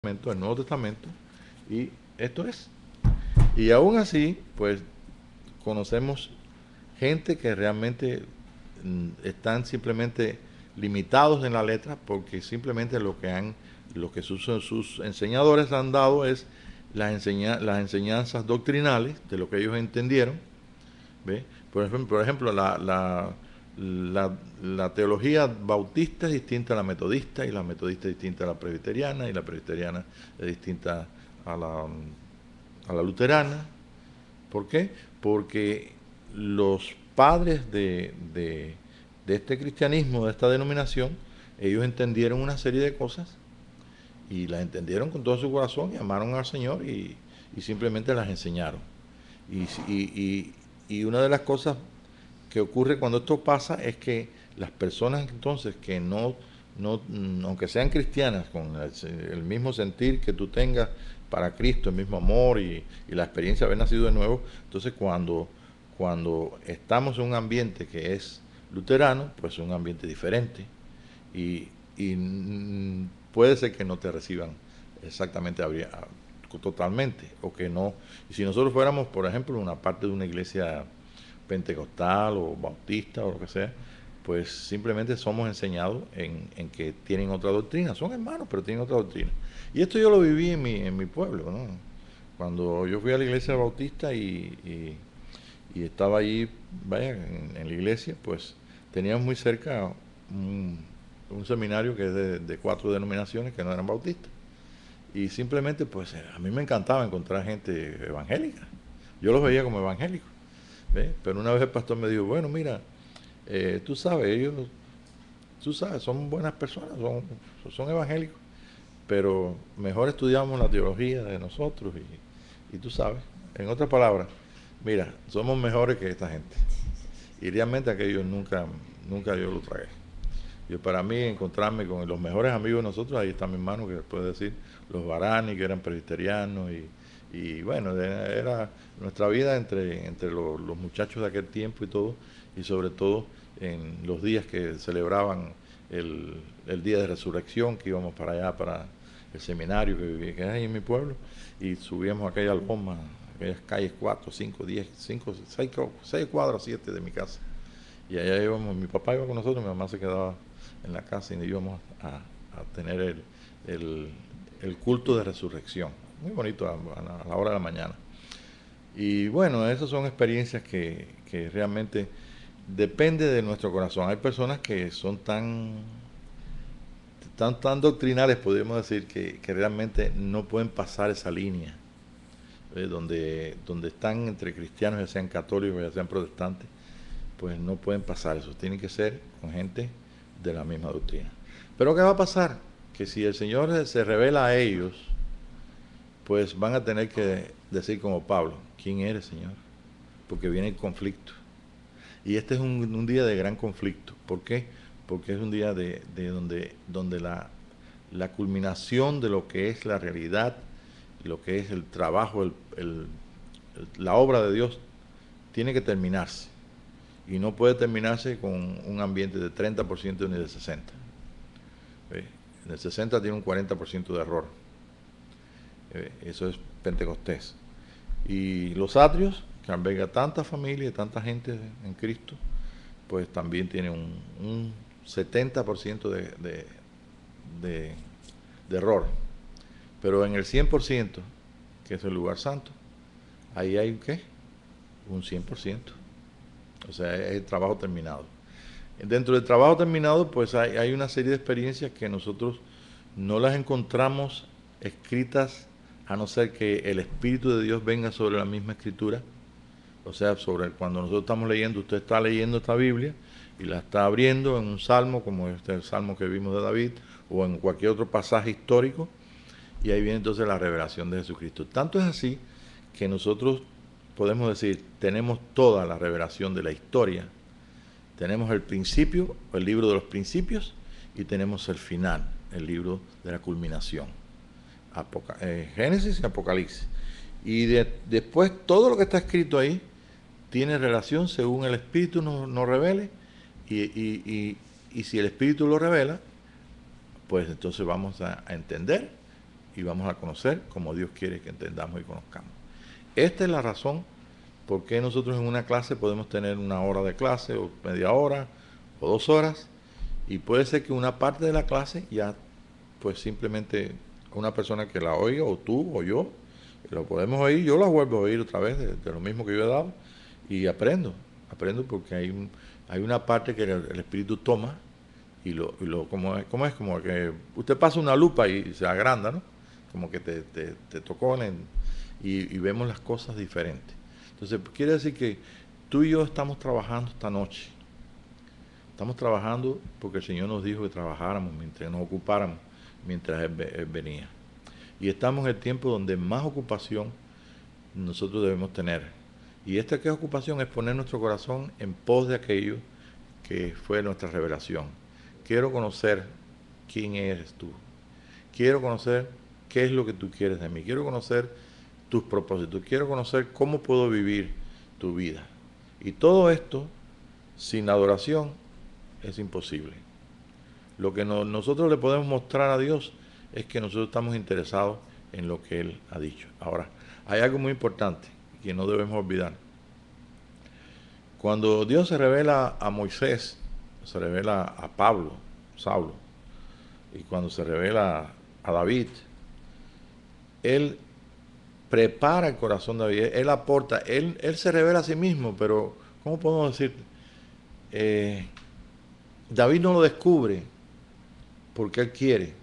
el Nuevo Testamento, y esto es. Y aún así, pues conocemos gente que realmente están simplemente limitados en la letra porque simplemente lo que sus enseñadores han dado es las enseñanzas doctrinales de lo que ellos entendieron. ¿Ve? Por ejemplo la teología bautista es distinta a la metodista, y la metodista es distinta a la presbiteriana, y la presbiteriana es distinta a la luterana. ¿Por qué? Porque los padres de este cristianismo, de esta denominación, ellos entendieron una serie de cosas y las entendieron con todo su corazón y amaron al Señor y simplemente las enseñaron. Y una de las cosas que ocurre cuando esto pasa es que las personas entonces que no aunque sean cristianas, con el mismo sentir que tú tengas para Cristo, el mismo amor y la experiencia de haber nacido de nuevo, entonces cuando estamos en un ambiente que es luterano, pues es un ambiente diferente y puede ser que no te reciban exactamente totalmente, o que no. Y si nosotros fuéramos, por ejemplo, una parte de una iglesia pentecostal o bautista o lo que sea, pues simplemente somos enseñados en que tienen otra doctrina. Son hermanos, pero tienen otra doctrina. Y esto yo lo viví en mi pueblo, ¿no? Cuando yo fui a la iglesia bautista y estaba allí, vaya, en la iglesia, pues teníamos muy cerca un seminario que es de 4 denominaciones que no eran bautistas. Y simplemente, pues a mí me encantaba encontrar gente evangélica. Yo los veía como evangélicos. ¿Ve? Pero una vez el pastor me dijo, bueno, mira, tú sabes, ellos, tú sabes, son buenas personas, son evangélicos, pero mejor estudiamos la teología de nosotros y tú sabes, en otras palabras, mira, somos mejores que esta gente. Y realmente aquello nunca yo lo tragué. Yo, para mí, encontrarme con los mejores amigos de nosotros, ahí está mi hermano que puede decir, los Barani, que eran presbiterianos, y bueno, era nuestra vida entre los muchachos de aquel tiempo y todo, y sobre todo en los días que celebraban el día de resurrección, que íbamos para allá, para el seminario que es ahí en mi pueblo, y subíamos a aquella loma, aquellas calles 4, 5, 10, 5, 6 cuadras, 7 de mi casa. Y allá íbamos, mi papá iba con nosotros, mi mamá se quedaba en la casa y íbamos a tener el culto de resurrección. Muy bonito a la hora de la mañana. Y bueno, esas son experiencias que realmente depende de nuestro corazón. Hay personas que son tan doctrinales, podríamos decir, que realmente no pueden pasar esa línea, donde están entre cristianos, ya sean católicos, ya sean protestantes, pues no pueden pasar eso. Tienen que ser con gente de la misma doctrina. Pero ¿qué va a pasar? Que si el Señor se revela a ellos, pues van a tener que decir como Pablo, ¿quién eres, Señor? Porque viene el conflicto. Y este es un día de gran conflicto. ¿Por qué? Porque es un día de donde la culminación de lo que es la realidad, lo que es el trabajo, la obra de Dios, tiene que terminarse. Y no puede terminarse con un ambiente de 30% ni de 60%. En el 60 tiene un 40% de error. Eso es Pentecostés. Y los atrios, que alberga tanta familia y tanta gente en Cristo, pues también tiene un 70% de error. Pero en el 100%, que es el lugar santo, ahí hay ¿qué? Un 100%. O sea, es el trabajo terminado. Dentro del trabajo terminado, pues hay una serie de experiencias que nosotros no las encontramos escritas a no ser que el Espíritu de Dios venga sobre la misma escritura. O sea, cuando nosotros estamos leyendo, usted está leyendo esta Biblia y la está abriendo en un salmo, como este el salmo que vimos de David, o en cualquier otro pasaje histórico, y ahí viene entonces la revelación de Jesucristo. Tanto es así que nosotros podemos decir, tenemos toda la revelación de la historia. Tenemos el principio, el libro de los principios, y tenemos el final, el libro de la culminación. Génesis y Apocalipsis. Y después todo lo que está escrito ahí tiene relación según el Espíritu nos revele, y si el Espíritu lo revela, pues entonces vamos a entender y vamos a conocer como Dios quiere que entendamos y conozcamos. Esta es la razón por qué nosotros en una clase podemos tener 1 hora de clase, o media hora, o 2 horas, y puede ser que una parte de la clase ya, pues simplemente una persona que la oiga, o tú, o yo, lo podemos oír, yo la vuelvo a oír otra vez de lo mismo que yo he dado, y aprendo porque hay una parte que el Espíritu toma, y como es como que usted pasa una lupa y se agranda, ¿no? Como que te tocó y vemos las cosas diferentes. Entonces, quiere decir que tú y yo estamos trabajando esta noche. Estamos trabajando porque el Señor nos dijo que trabajáramos, mientras nos ocupáramos, mientras Él venía. Y estamos en el tiempo donde más ocupación nosotros debemos tener. Y esta que ocupación es poner nuestro corazón en pos de aquello que fue nuestra revelación. Quiero conocer quién eres tú. Quiero conocer qué es lo que tú quieres de mí. Quiero conocer tus propósitos. Quiero conocer cómo puedo vivir tu vida. Y todo esto, sin adoración, es imposible. Lo que nosotros le podemos mostrar a Dios es que nosotros estamos interesados en lo que Él ha dicho. Ahora, hay algo muy importante que no debemos olvidar. Cuando Dios se revela a Moisés, se revela a Pablo, Saulo, y cuando se revela a David, Él prepara el corazón de David, Él aporta, Él se revela a sí mismo, pero ¿cómo podemos decir? David no lo descubre porque Él quiere.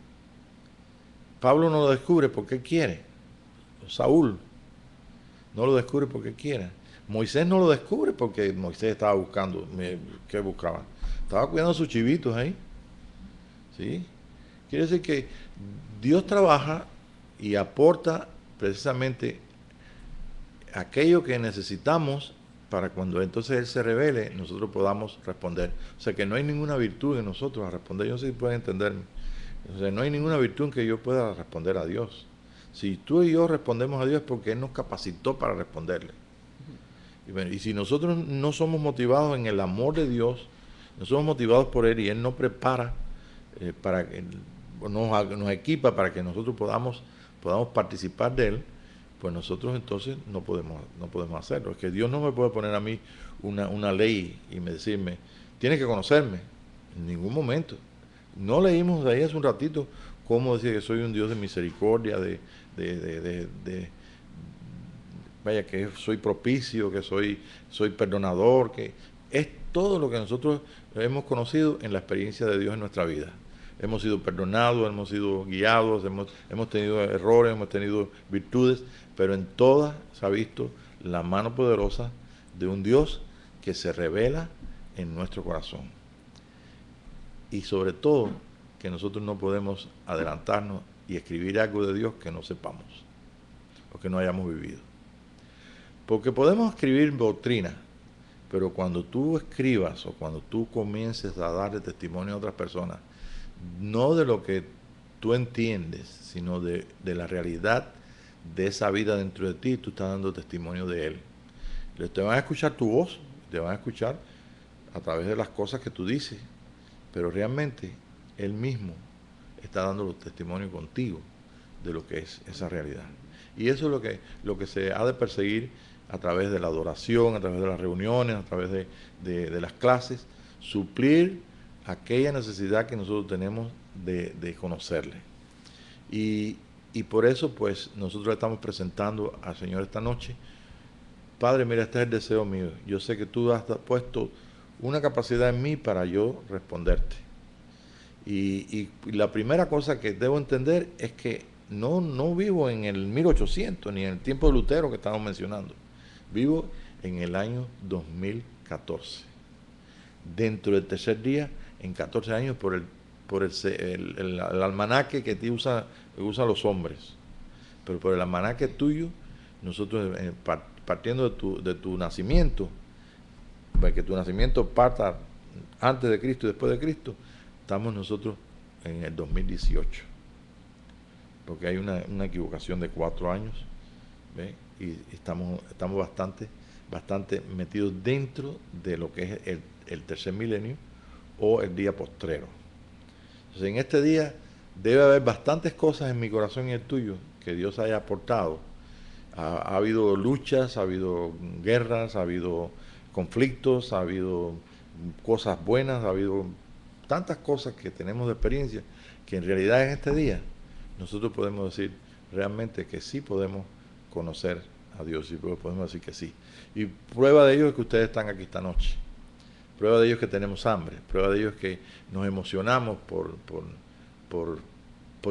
Pablo no lo descubre porque Él quiere. Saúl no lo descubre porque Él quiere. Moisés no lo descubre porque Moisés estaba buscando. ¿Qué buscaba? Estaba cuidando sus chivitos ahí. ¿Sí? Quiere decir que Dios trabaja y aporta precisamente aquello que necesitamos para cuando entonces Él se revele, nosotros podamos responder. O sea que no hay ninguna virtud en nosotros a responder. Yo no sé si pueden entenderme. O sea, no hay ninguna virtud en que yo pueda responder a Dios. Si tú y yo respondemos a Dios es porque Él nos capacitó para responderle. Y, bueno, y si nosotros no somos motivados en el amor de Dios, no somos motivados por Él y Él nos prepara para que nos equipa para que nosotros podamos participar de Él, pues nosotros entonces no podemos hacerlo. Es que Dios no me puede poner a mí una ley y decirme, tienes que conocerme, en ningún momento. No leímos ahí hace un ratito cómo decir que soy un Dios de misericordia, vaya, que soy propicio, que soy perdonador, que es todo lo que nosotros hemos conocido en la experiencia de Dios en nuestra vida. Hemos sido perdonados, hemos sido guiados, hemos tenido errores, hemos tenido virtudes, pero en todas se ha visto la mano poderosa de un Dios que se revela en nuestro corazón. Y sobre todo, que nosotros no podemos adelantarnos y escribir algo de Dios que no sepamos o que no hayamos vivido. Porque podemos escribir doctrina, pero cuando tú escribas o cuando tú comiences a darle testimonio a otras personas, no de lo que tú entiendes, sino de la realidad de esa vida dentro de ti, tú estás dando testimonio de Él. Te van a escuchar tu voz, te van a escuchar a través de las cosas que tú dices, pero realmente Él mismo está dando los testimonios contigo de lo que es esa realidad. Y eso es lo que se ha de perseguir a través de la adoración, a través de las reuniones, a través de las clases, suplir aquella necesidad que nosotros tenemos de conocerle. Y por eso, pues, nosotros estamos presentando al Señor esta noche. Padre, mira, este es el deseo mío. Yo sé que tú has puesto una capacidad en mí para yo responderte. Y la primera cosa que debo entender es que no vivo en el 1800 ni en el tiempo de Lutero que estamos mencionando. Vivo en el año 2014. Dentro del tercer día, en 14 años, por el almanaque que usan los hombres. Pero por el almanaque tuyo, nosotros partiendo de tu nacimiento, para que tu nacimiento parta antes de Cristo y después de Cristo, estamos nosotros en el 2018. Porque hay una equivocación de 4 años, ¿ve? Y estamos bastante metidos dentro de lo que es el tercer milenio o el día postrero. Entonces, en este día debe haber bastantes cosas en mi corazón y el tuyo que Dios haya aportado. Ha habido luchas, ha habido guerras, ha habido conflictos, ha habido cosas buenas, ha habido tantas cosas que tenemos de experiencia que en realidad en este día nosotros podemos decir realmente que sí podemos conocer a Dios y podemos decir que sí. Y prueba de ello es que ustedes están aquí esta noche. Prueba de ello es que tenemos hambre. Prueba de ello es que nos emocionamos por, por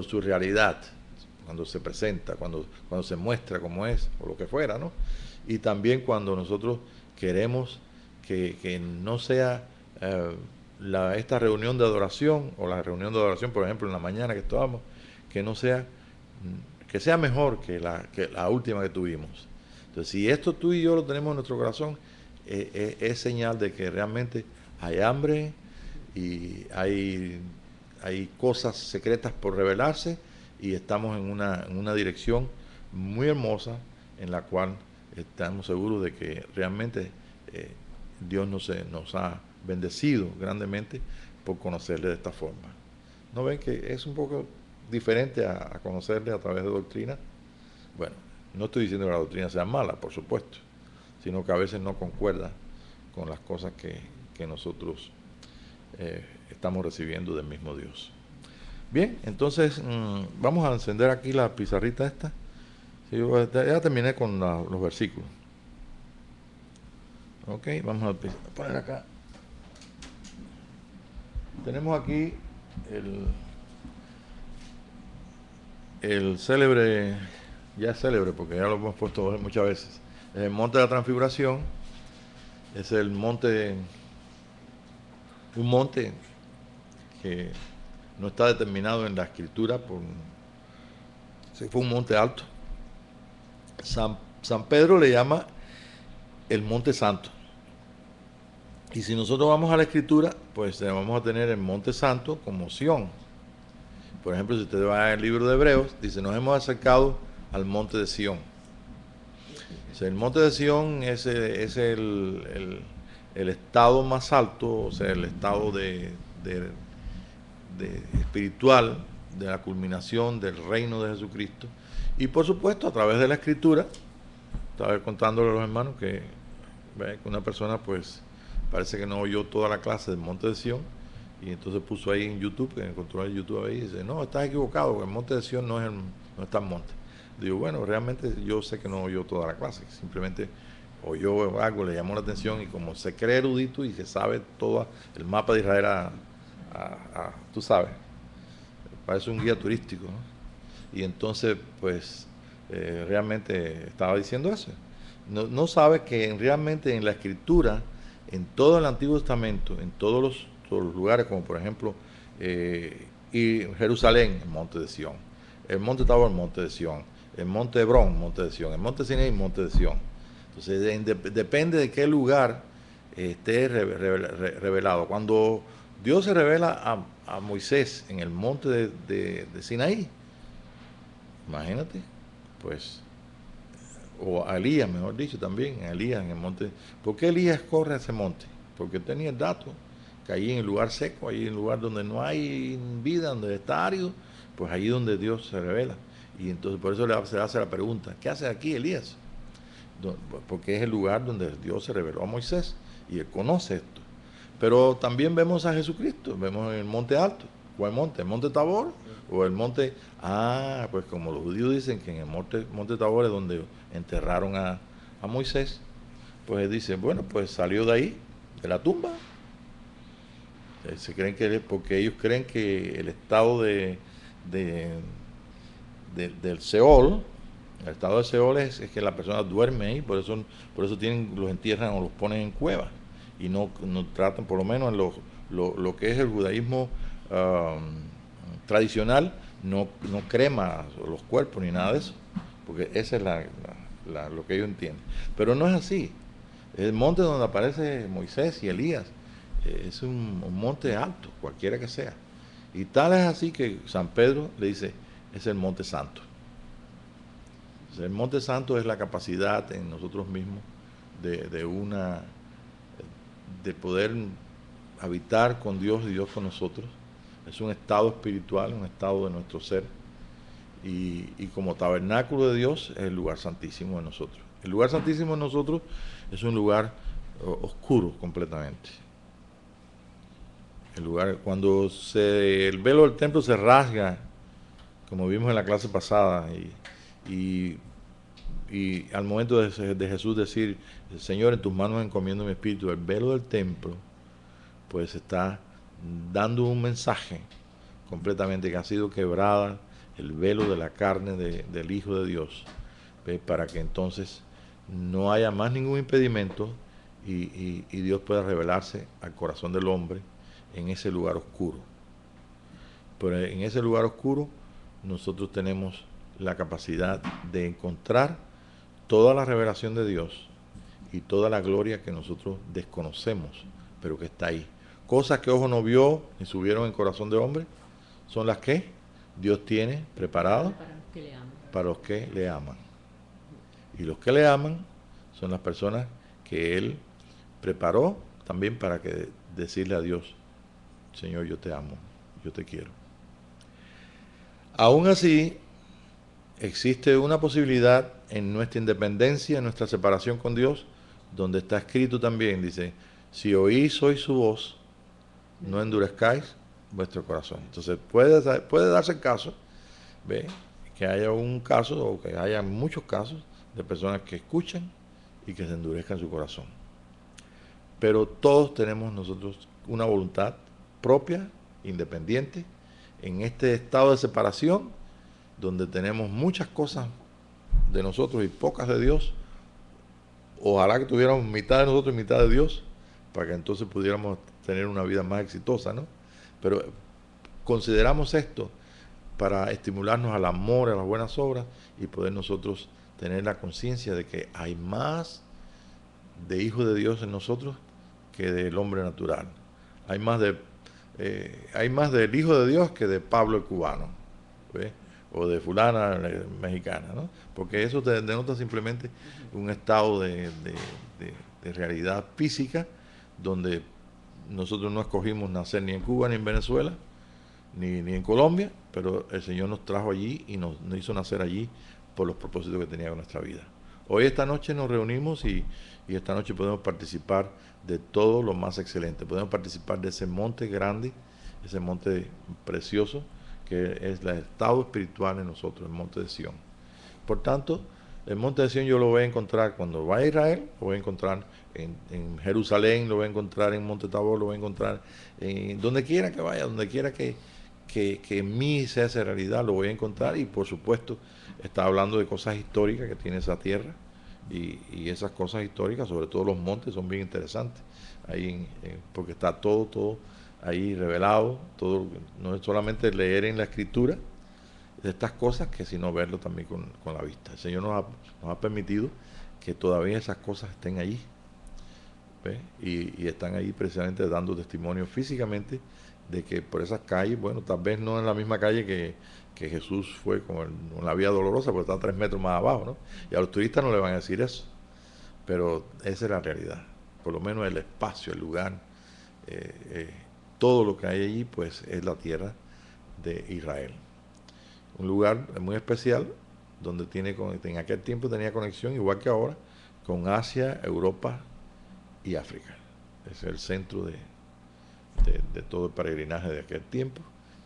su realidad, cuando se presenta, cuando se muestra como es, o lo que fuera, ¿no? Y también cuando nosotros queremos que no sea esta reunión de adoración, o la reunión de adoración, por ejemplo, en la mañana que estábamos, que no sea, que sea mejor que la última que tuvimos. Entonces, si esto tú y yo lo tenemos en nuestro corazón, es señal de que realmente hay hambre y hay cosas secretas por revelarse, y estamos en una dirección muy hermosa en la cual estamos seguros de que realmente Dios nos ha bendecido grandemente por conocerle de esta forma. ¿No ven que es un poco diferente a conocerle a través de doctrina? Bueno, no estoy diciendo que la doctrina sea mala, por supuesto, sino que a veces no concuerda con las cosas que nosotros estamos recibiendo del mismo Dios. Bien, entonces vamos a encender aquí la pizarrita esta. Sí, ya terminé con los versículos. Ok, vamos a poner acá. Tenemos aquí el célebre, ya es célebre porque ya lo hemos puesto muchas veces, es el monte de la transfiguración. Es un monte que no está determinado en la escritura, fue un monte alto. San Pedro le llama el monte santo. Y si nosotros vamos a la escritura, pues vamos a tener el monte santo como Sión. Por ejemplo, si usted va al libro de Hebreos, dice, nos hemos acercado al monte de Sión. O sea, el monte de Sión es el estado más alto, o sea, el estado de espiritual de la culminación del reino de Jesucristo. Y por supuesto, a través de la escritura, estaba contándole a los hermanos que una persona pues parece que no oyó toda la clase del monte de Sión, y entonces puso ahí en YouTube, que encontró en YouTube ahí, y dice, no, estás equivocado, porque el monte de Sión no está en monte. Digo, bueno, realmente yo sé que no oyó toda la clase, simplemente oyó algo, le llamó la atención, y como se cree erudito y se sabe todo el mapa de Israel tú sabes, parece un guía turístico, ¿no? Y entonces pues realmente estaba diciendo eso. No sabe que realmente en la escritura, en todo el Antiguo Testamento, en todos los lugares, como por ejemplo y Jerusalén, el monte de Sión, el monte Tabor, el monte de Sión, el monte Hebrón, el monte de Sión, el monte Sinaí, el monte de Sión. Entonces depende de qué lugar esté revelado. Cuando Dios se revela a Moisés en el monte de Sinaí, imagínate, pues, o a Elías, mejor dicho, también, a Elías en el monte. ¿Por qué Elías corre a ese monte? Porque tenía el dato que allí en el lugar seco, allí en el lugar donde no hay vida, donde está árido, pues allí donde Dios se revela. Y entonces por eso se hace la pregunta, ¿qué hace aquí Elías? Porque es el lugar donde Dios se reveló a Moisés y él conoce esto. Pero también vemos a Jesucristo, vemos en el monte alto. ¿Cuál monte? ¿El monte Tabor? ¿O el monte? Pues como los judíos dicen que en el monte Tabor es donde enterraron a Moisés, pues él dice, bueno, pues salió de ahí, de la tumba. Se creen porque ellos creen que el estado del Seol, el estado del Seol es que la persona duerme ahí, por eso los entierran o los ponen en cuevas, y no tratan, por lo menos en lo que es el judaísmo tradicional, no crema los cuerpos ni nada de eso, porque esa es lo que ellos entienden. Pero no es así. El monte donde aparece Moisés y Elías es un monte alto, cualquiera que sea. Y tal es así que San Pedro le dice, es el monte santo. O sea, el monte santo es la capacidad en nosotros mismos de poder habitar con Dios y Dios con nosotros, es un estado espiritual, un estado de nuestro ser. Y como tabernáculo de Dios es el lugar santísimo de nosotros. El lugar santísimo de nosotros es un lugar oscuro completamente. El lugar, cuando el velo del templo se rasga, como vimos en la clase pasada, y, y al momento de Jesús decir, Señor, en tus manos encomiendo mi espíritu, el velo del templo, pues está dando un mensaje completamente que ha sido quebrada el velo de la carne del Hijo de Dios, ¿ve? Para que entonces no haya más ningún impedimento y Dios pueda revelarse al corazón del hombre en ese lugar oscuro. Pero en ese lugar oscuro nosotros tenemos la capacidad de encontrar toda la revelación de Dios y toda la gloria que nosotros desconocemos, pero que está ahí. Cosas que ojo no vio ni subieron en corazón de hombre, son las que Dios tiene preparado para los que le aman. Y los que le aman son las personas que Él preparó también para que decirle a Dios, Señor, yo te amo, yo te quiero. Aún así, existe una posibilidad en nuestra independencia, en nuestra separación con Dios, donde está escrito también, dice, si oís hoy su voz, no endurezcáis vuestro corazón. Entonces puede darse el caso, ¿ve? Que haya un caso o que haya muchos casos de personas que escuchan y que se endurezcan su corazón. Pero todos tenemos nosotros una voluntad propia, independiente, en este estado de separación, donde tenemos muchas cosas de nosotros y pocas de Dios. Ojalá que tuviéramos mitad de nosotros y mitad de Dios, para que entonces pudiéramos tener una vida más exitosa, ¿no? Pero consideramos esto para estimularnos al amor, a las buenas obras y poder nosotros tener la conciencia de que hay más de hijos de Dios en nosotros que del hombre natural. Hay más del hijo de Dios que de Pablo el cubano, ¿ves? O de fulana mexicana, ¿no? Porque eso denota simplemente un estado de realidad física donde nosotros no escogimos nacer ni en Cuba ni en Venezuela ni en Colombia, pero el Señor nos trajo allí y nos hizo nacer allí por los propósitos que tenía con nuestra vida. Hoy esta noche nos reunimos y esta noche podemos participar de todo lo más excelente. Podemos participar de ese monte grande, ese monte precioso, que es el estado espiritual en nosotros, el monte de Sión. Por tanto, el monte de Sión yo lo voy a encontrar cuando vaya a Israel, lo voy a encontrar en Jerusalén, lo voy a encontrar en Monte Tabor, lo voy a encontrar en donde quiera que vaya, donde quiera que en mí se hace realidad, lo voy a encontrar. Y por supuesto está hablando de cosas históricas que tiene esa tierra y esas cosas históricas, sobre todo los montes, son bien interesantes ahí porque está todo ahí revelado, todo, no es solamente leer en la escritura de estas cosas, que sino verlo también con la vista. El Señor nos ha permitido que todavía esas cosas estén allí, ¿ve? Y están ahí precisamente dando testimonio físicamente de que por esas calles, bueno, tal vez no en la misma calle que Jesús fue con la Vía Dolorosa, porque está 3 metros más abajo, ¿no? Y a los turistas no le van a decir eso, pero esa es la realidad. Por lo menos el espacio, el lugar, todo lo que hay allí, pues es la tierra de Israel. Un lugar muy especial donde en aquel tiempo tenía conexión, igual que ahora, con Asia, Europa y África. Es el centro de todo el peregrinaje de aquel tiempo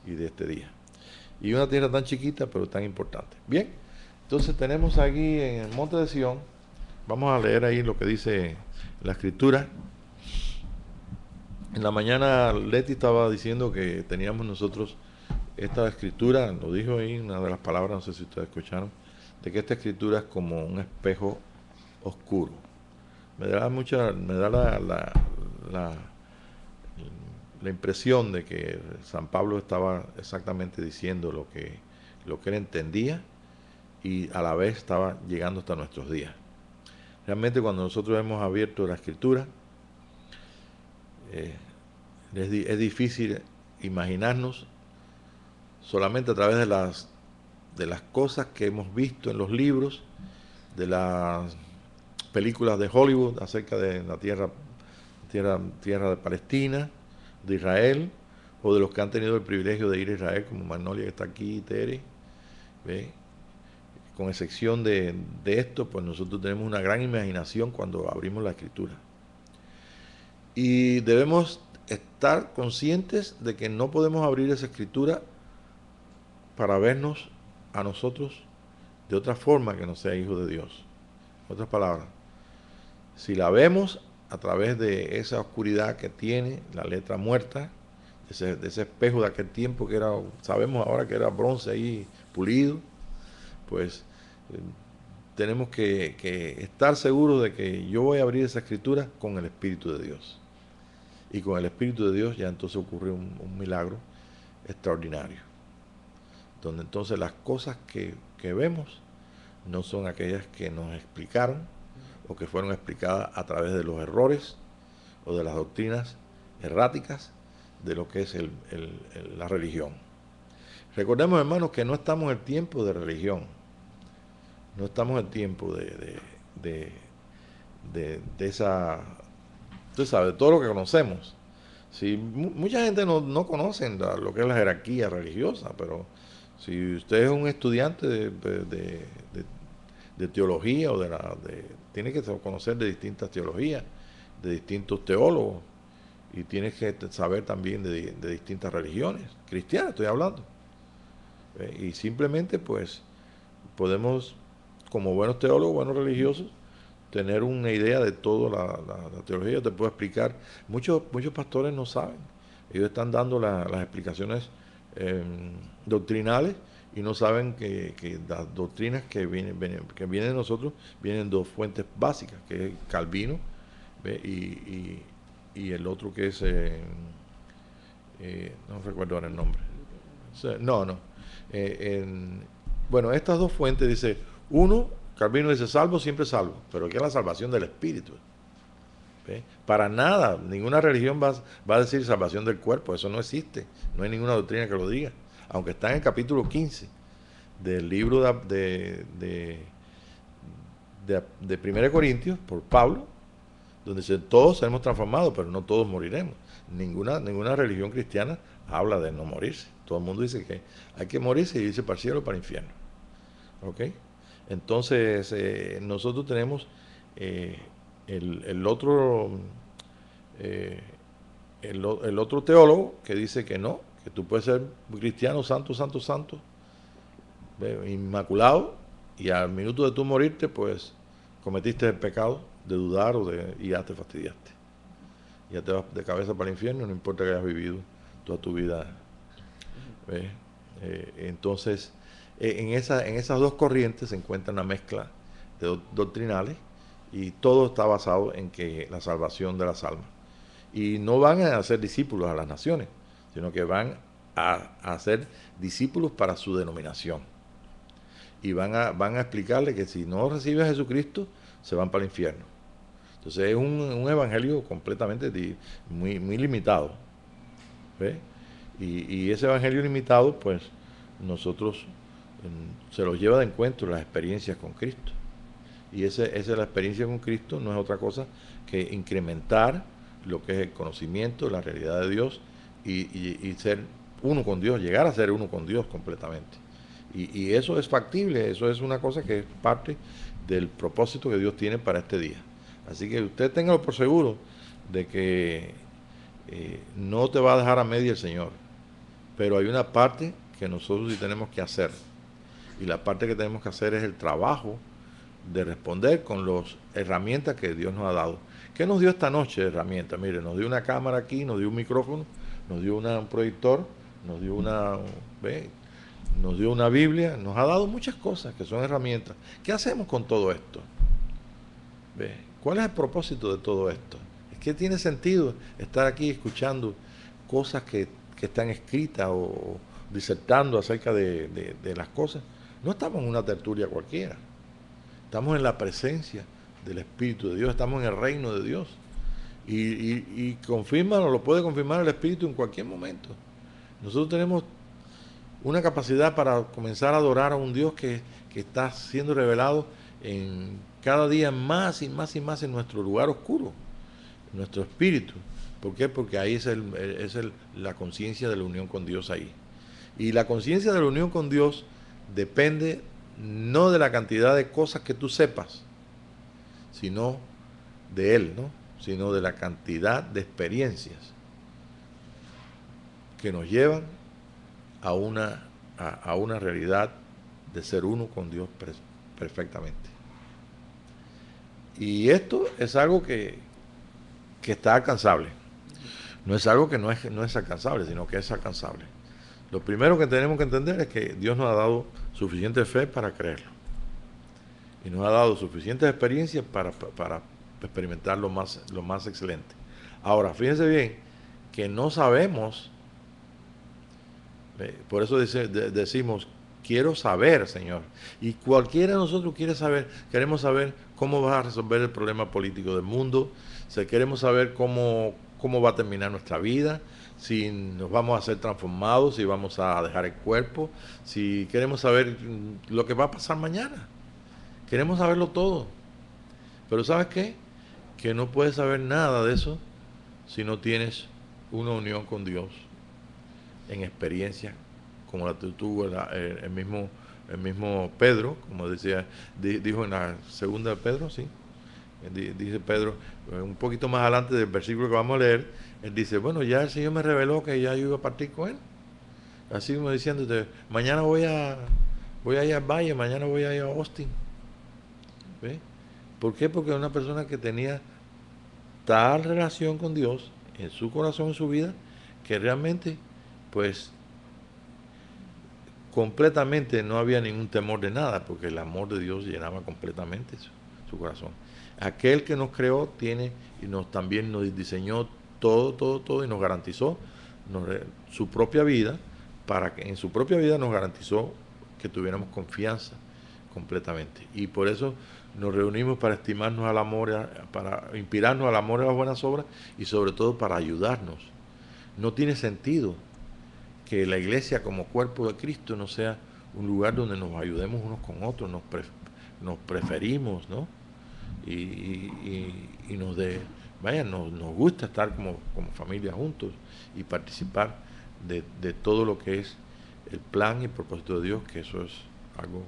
y de este día. Y una tierra tan chiquita, pero tan importante. Bien, entonces tenemos aquí en el monte de Sión, vamos a leer ahí lo que dice la escritura. En la mañana Leti estaba diciendo que teníamos nosotros esta escritura, lo dijo ahí una de las palabras, no sé si ustedes escucharon, de que esta escritura es como un espejo oscuro. Me da la impresión de que San Pablo estaba exactamente diciendo lo que él entendía y a la vez estaba llegando hasta nuestros días. Realmente cuando nosotros hemos abierto la escritura, es difícil imaginarnos solamente a través de las cosas que hemos visto en los libros, de las películas de Hollywood acerca de la tierra de Palestina, de Israel, o de los que han tenido el privilegio de ir a Israel, como Magnolia que está aquí, y Tere, ¿ve? Con excepción de esto, pues nosotros tenemos una gran imaginación cuando abrimos la escritura. Y debemos estar conscientes de que no podemos abrir esa escritura para vernos a nosotros de otra forma que no sea hijo de Dios. En otras palabras, si la vemos a través de esa oscuridad que tiene la letra muerta, de ese espejo de aquel tiempo que era, sabemos ahora que era bronce ahí pulido, pues tenemos que estar seguros de que yo voy a abrir esa escritura con el Espíritu de Dios. Y con el Espíritu de Dios ya entonces ocurre un milagro extraordinario, donde entonces las cosas que vemos no son aquellas que nos explicaron o que fueron explicadas a través de los errores o de las doctrinas erráticas de lo que es la religión. Recordemos, hermanos, que no estamos en el tiempo de religión, no estamos en el tiempo de esa, tú sabes, de todo lo que conocemos. Sí, mucha gente no conoce lo que es la jerarquía religiosa, pero si usted es un estudiante de teología tiene que conocer de distintas teologías, de distintos teólogos, y tiene que saber también de distintas religiones, cristianas estoy hablando. Y simplemente pues podemos, como buenos teólogos, buenos religiosos, tener una idea de toda la teología. Yo te puedo explicar, muchos pastores no saben, ellos están dando las explicaciones doctrinales y no saben que las doctrinas que vienen de nosotros vienen de dos fuentes básicas, que es Calvino y el otro que es, no recuerdo ahora el nombre. Bueno, estas dos fuentes dice, uno, Calvino dice salvo, siempre salvo, pero que es la salvación del espíritu. ¿Ve? Para nada, ninguna religión va a decir salvación del cuerpo, eso no existe, no hay ninguna doctrina que lo diga, aunque está en el capítulo 15 del libro de 1 Corintios por Pablo, donde dice todos seremos transformados, pero no todos moriremos. Ninguna religión cristiana habla de no morirse. Todo el mundo dice que hay que morirse y irse para el cielo o para el infierno. ¿Ok? Entonces, nosotros tenemos el otro teólogo que dice que no, que tú puedes ser cristiano, santo, inmaculado, y al minuto de tú morirte, pues cometiste el pecado de dudar y ya te fastidiaste. Ya te vas de cabeza para el infierno, no importa que hayas vivido toda tu vida. Entonces, en esas dos corrientes se encuentra una mezcla de doctrinales y todo está basado en que la salvación de las almas. Y no van a hacer discípulos a las naciones, sino que van a hacer discípulos para su denominación. Y van a explicarle que si no reciben a Jesucristo, se van para el infierno. Entonces es un evangelio completamente muy limitado. ¿Ve? Y ese evangelio limitado, pues nosotros se los lleva de encuentro las experiencias con Cristo. Y esa es la experiencia con Cristo, no es otra cosa que incrementar lo que es el conocimiento, la realidad de Dios y ser uno con Dios, llegar a ser uno con Dios completamente. Y eso es factible, eso es una cosa que es parte del propósito que Dios tiene para este día. Así que usted tenga por seguro de que no te va a dejar a media el Señor, pero hay una parte que nosotros sí tenemos que hacer, y la parte que tenemos que hacer es el trabajo de responder con las herramientas que Dios nos ha dado. ¿Qué nos dio esta noche de herramientas? Mire, nos dio una cámara aquí, nos dio un micrófono, nos dio un proyector, nos dio una Biblia, nos ha dado muchas cosas que son herramientas. ¿Qué hacemos con todo esto? ¿Ve? ¿Cuál es el propósito de todo esto? Es que tiene sentido estar aquí escuchando cosas que están escritas o disertando acerca de las cosas. No estamos en una tertulia cualquiera. Estamos en la presencia del Espíritu de Dios, estamos en el reino de Dios. Y lo puede confirmar el Espíritu en cualquier momento. Nosotros tenemos una capacidad para comenzar a adorar a un Dios que está siendo revelado cada día más y más y más en nuestro lugar oscuro, en nuestro espíritu. ¿Por qué? Porque ahí es la conciencia de la unión con Dios ahí. Y la conciencia de la unión con Dios depende no de la cantidad de cosas que tú sepas, sino de Él, ¿no? Sino de la cantidad de experiencias que nos llevan a una realidad de ser uno con Dios perfectamente. Y esto es algo que está alcanzable. No es algo que no es alcanzable, sino que es alcanzable. Lo primero que tenemos que entender es que Dios nos ha dado suficiente fe para creerlo. Y nos ha dado suficientes experiencias para experimentar lo más excelente. Ahora, fíjense bien que no sabemos, por eso decimos, quiero saber, Señor. Y cualquiera de nosotros queremos saber cómo va a resolver el problema político del mundo, queremos saber cómo va a terminar nuestra vida, si nos vamos a ser transformados, si vamos a dejar el cuerpo, si queremos saber lo que va a pasar mañana. Queremos saberlo todo. Pero ¿sabes qué? Que no puedes saber nada de eso si no tienes una unión con Dios en experiencia, como la tuvo el mismo Pedro, como dijo en la segunda de Pedro, sí. Dice Pedro, un poquito más adelante del versículo que vamos a leer, él dice, bueno, ya el Señor me reveló que ya yo iba a partir con Él. Así como diciéndote, mañana voy a ir al valle, mañana voy a ir a Austin. ¿Ve? ¿Por qué? Porque es una persona que tenía tal relación con Dios en su corazón, en su vida, que realmente, pues, completamente no había ningún temor de nada, porque el amor de Dios llenaba completamente su corazón. Aquel que nos creó tiene y también nos diseñó todo y nos garantizó su propia vida, para que en su propia vida nos garantizó que tuviéramos confianza completamente. Y por eso nos reunimos para estimarnos al amor, para inspirarnos al amor y a las buenas obras, y sobre todo para ayudarnos. No tiene sentido que la iglesia como cuerpo de Cristo no sea un lugar donde nos ayudemos unos con otros, nos preferimos, ¿no? Y nos gusta estar como familia juntos y participar de todo lo que es el plan y el propósito de Dios, que eso es algo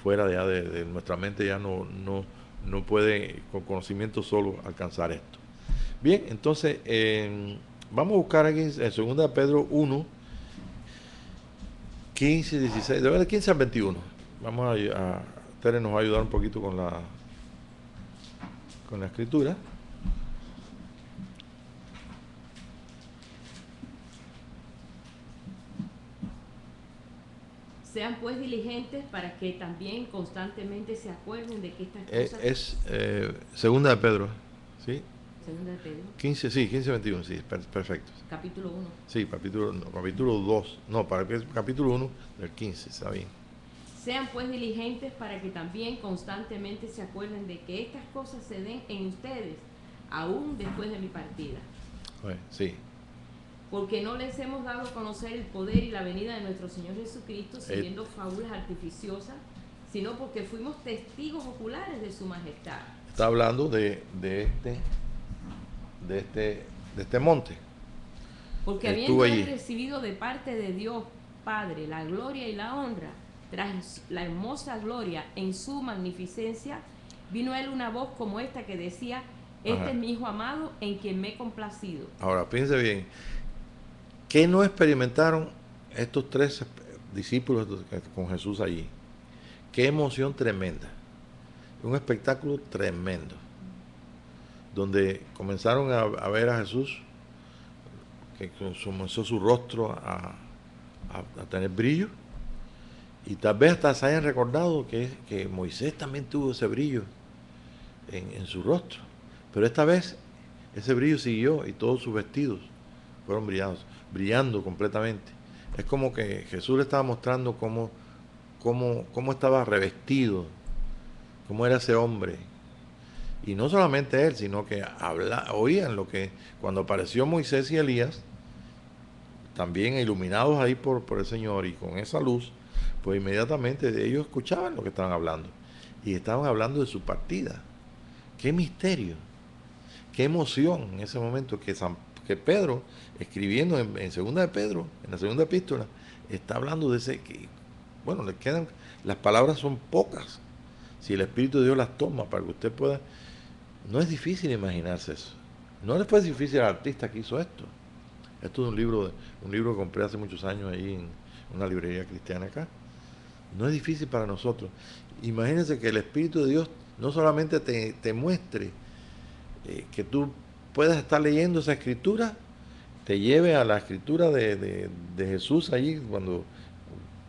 fuera de nuestra mente, ya no puede con conocimiento solo alcanzar esto. Bien, entonces vamos a buscar aquí en 2 Pedro 1, 15, 16, de 15 al 21. Vamos Tere nos va a ayudar un poquito con la escritura. Sean pues diligentes para que también constantemente se acuerden de que estas cosas... Es 2 Pedro, ¿sí? 2 de Pedro. 15, sí, 15, 21, sí, perfecto. Capítulo 1. Sí, capítulo 2, no, capítulo 1 del 15, está bien. Sean pues diligentes para que también constantemente se acuerden de que estas cosas se den en ustedes, aún después de mi partida. Bueno, sí. Porque no les hemos dado a conocer el poder y la venida de nuestro Señor Jesucristo siguiendo fábulas artificiosas, sino porque fuimos testigos oculares de su majestad. Está hablando de este monte. Porque habiendo recibido de parte de Dios Padre la gloria y la honra, tras la hermosa gloria en su magnificencia, vino a él una voz como esta que decía, este es mi Hijo amado en quien me he complacido. Ahora, piense bien, ¿qué no experimentaron estos 3 discípulos con Jesús allí? Qué emoción tremenda, un espectáculo tremendo, donde comenzaron a ver a Jesús, que comenzó su rostro a tener brillo, y tal vez hasta se hayan recordado que Moisés también tuvo ese brillo en su rostro, pero esta vez ese brillo siguió y todos sus vestidos fueron brillando completamente. Es como que Jesús le estaba mostrando cómo estaba revestido, cómo era ese hombre. Y no solamente él, sino que oían lo que cuando apareció Moisés y Elías, también iluminados ahí por el Señor y con esa luz, pues inmediatamente ellos escuchaban lo que estaban hablando. Y estaban hablando de su partida. ¡Qué misterio! qué emoción en ese momento que Pedro, escribiendo en segunda de Pedro, en la segunda epístola, está hablando de ese, que, bueno, le quedan, las palabras son pocas, si el Espíritu de Dios las toma para que usted pueda, no es difícil imaginarse eso, no le fue difícil al artista que hizo esto. Esto es un libro que compré hace muchos años ahí en una librería cristiana acá. No es difícil para nosotros. Imagínense que el Espíritu de Dios no solamente te muestre que tú puedas estar leyendo esa escritura, te lleve a la escritura de Jesús allí, cuando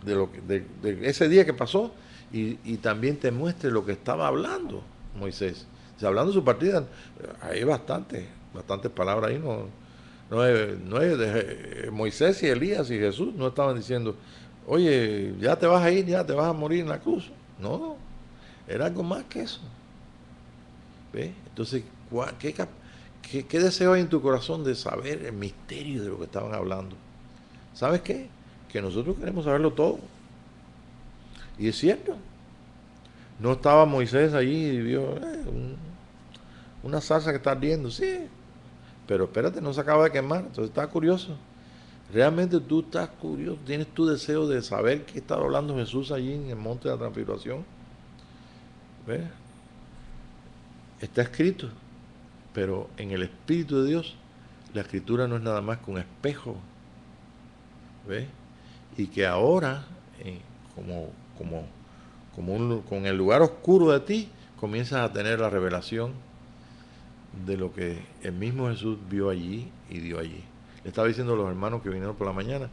de ese día que pasó, y también te muestre lo que estaba hablando Moisés. O sea, hablando de su partida, hay bastantes palabras ahí, Moisés y Elías y Jesús no estaban diciendo, oye, ya te vas a ir, ya te vas a morir en la cruz. No, era algo más que eso. ¿Ve? Entonces, ¿qué deseo hay en tu corazón de saber el misterio de lo que estaban hablando? ¿Sabes qué? Que nosotros queremos saberlo todo. Y es cierto. No estaba Moisés allí y vio una salsa que está ardiendo, sí. Pero espérate, no se acaba de quemar, entonces está curioso. Realmente tú estás curioso, tienes tu deseo de saber qué estaba hablando Jesús allí en el monte de la transfiguración. ¿Ves? Está escrito, pero en el Espíritu de Dios, la escritura no es nada más que un espejo. ¿Ves? Y que ahora, con el lugar oscuro de ti, comienzas a tener la revelación de lo que el mismo Jesús vio allí y dio allí. Le estaba diciendo a los hermanos que vinieron por la mañana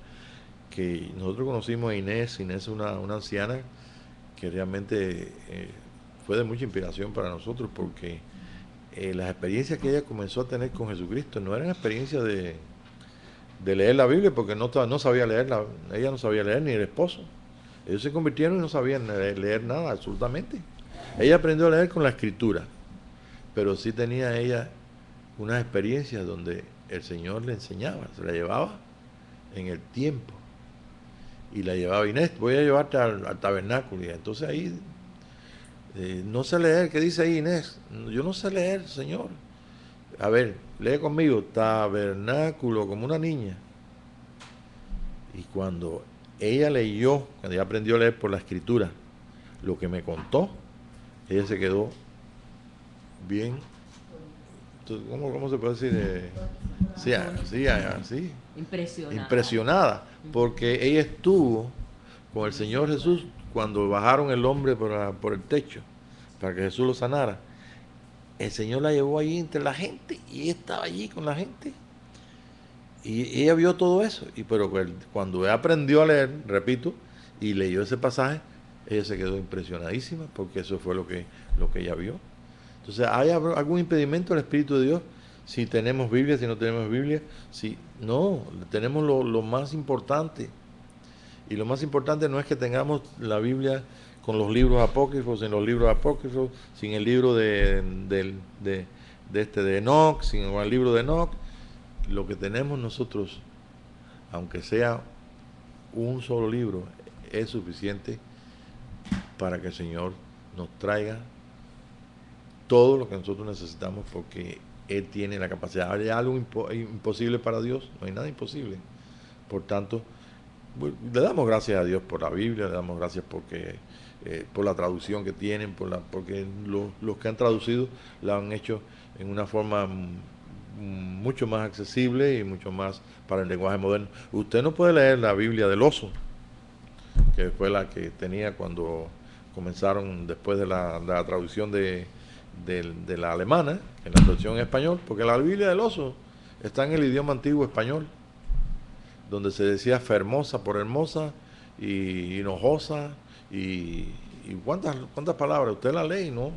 que nosotros conocimos a Inés. Inés es una anciana que realmente fue de mucha inspiración para nosotros, porque las experiencias que ella comenzó a tener con Jesucristo no eran experiencias de leer la Biblia, porque no sabía leer, ella no sabía leer, ni el esposo. Ellos se convirtieron y no sabían leer nada, absolutamente. Ella aprendió a leer con la escritura, pero sí tenía ella unas experiencias donde el Señor le enseñaba, se la llevaba en el tiempo, y la llevaba Inés, voy a llevarte al tabernáculo, y entonces ahí, no sé leer, ¿qué dice ahí Inés? Yo no sé leer, Señor. A ver, lee conmigo, tabernáculo, como una niña. Y cuando ella leyó, cuando ella aprendió a leer por la escritura, lo que me contó, ella se quedó bien. ¿Cómo se puede decir? Sí. Impresionada, porque ella estuvo con el Señor Jesús cuando bajaron el hombre por el techo para que Jesús lo sanara. El Señor la llevó allí entre la gente y ella estaba allí con la gente. Y ella vio todo eso. Pero cuando ella aprendió a leer, repito, y leyó ese pasaje, ella se quedó impresionadísima, porque eso fue lo que ella vio. Entonces, ¿hay algún impedimento al Espíritu de Dios? Si tenemos Biblia, si no tenemos Biblia. No, tenemos lo más importante. Y lo más importante no es que tengamos la Biblia con los libros apócrifos, sin los libros apócrifos, sin el libro de Enoch, sin el libro de Enoch. Lo que tenemos nosotros, aunque sea un solo libro, es suficiente para que el Señor nos traiga todo lo que nosotros necesitamos, porque Él tiene la capacidad. ¿Hay algo imposible para Dios? No hay nada imposible. Por tanto, le damos gracias a Dios por la Biblia, le damos gracias por la traducción que tienen, porque los que han traducido la han hecho en una forma mucho más accesible y mucho más para el lenguaje moderno. Usted no puede leer la Biblia del oso, que fue la que tenía cuando comenzaron después de la traducción de la alemana, en la traducción en español, porque la Biblia del oso está en el idioma antiguo español, donde se decía fermosa por hermosa y hinojosa y cuántas palabras. Usted la lee y no,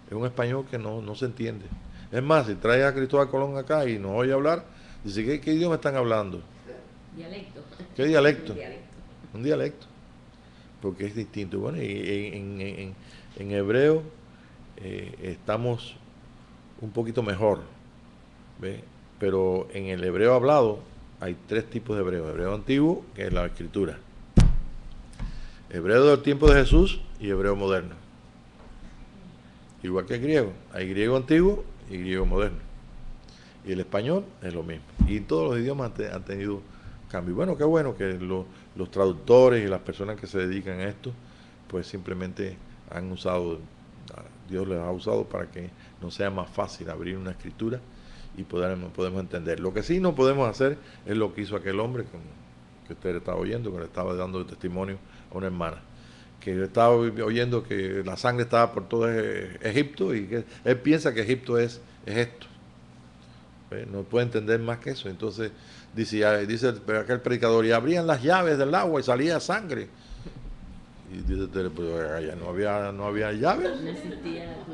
es un español que no se entiende. Es más, si trae a Cristóbal Colón acá y nos oye hablar, dice, ¿qué idioma están hablando? Dialecto. ¿Qué dialecto? Un dialecto, porque es distinto. Bueno, y en hebreo estamos un poquito mejor, ¿ve? Pero en el hebreo hablado hay tres tipos de hebreo. Hebreo antiguo, que es la escritura. Hebreo del tiempo de Jesús y hebreo moderno. Igual que el griego. Hay griego antiguo y griego moderno. Y el español es lo mismo. Y todos los idiomas han tenido cambio. Y bueno, qué bueno que los traductores y las personas que se dedican a esto, pues simplemente han usado, Dios les ha usado para que nos sea más fácil abrir una escritura y podemos entender. Lo que sí no podemos hacer es lo que hizo aquel hombre que usted estaba oyendo, que le estaba dando testimonio a una hermana, que estaba oyendo que la sangre estaba por todo Egipto y que él piensa que Egipto es esto. No puede entender más que eso. Entonces dice aquel predicador, y abrían las llaves del agua y salía sangre. Y dice, pues allá no había llaves.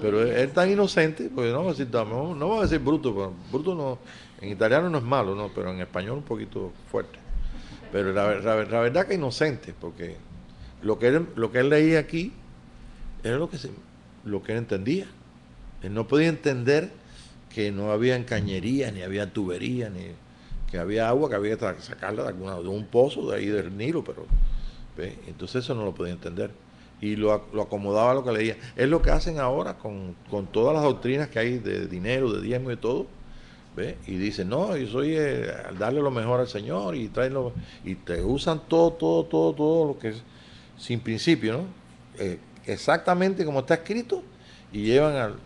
Pero él tan inocente, pues no voy a decir bruto, pero bruto no, en italiano no es malo, no, pero en español un poquito fuerte. Pero la verdad que inocente, porque lo que él leía aquí era lo que él entendía. Él no podía entender que no había cañería, ni había tubería, ni que había agua que había que sacarla de un pozo de ahí del Nilo, pero ¿ve? Entonces eso no lo podía entender. Y lo acomodaba a lo que leía. Es lo que hacen ahora con todas las doctrinas que hay de dinero, de diezmo y todo. ¿Ve? Y dicen, no, yo soy darle lo mejor al Señor y traerlo. Y te usan todo lo que es sin principio, ¿no? Exactamente como está escrito y llevan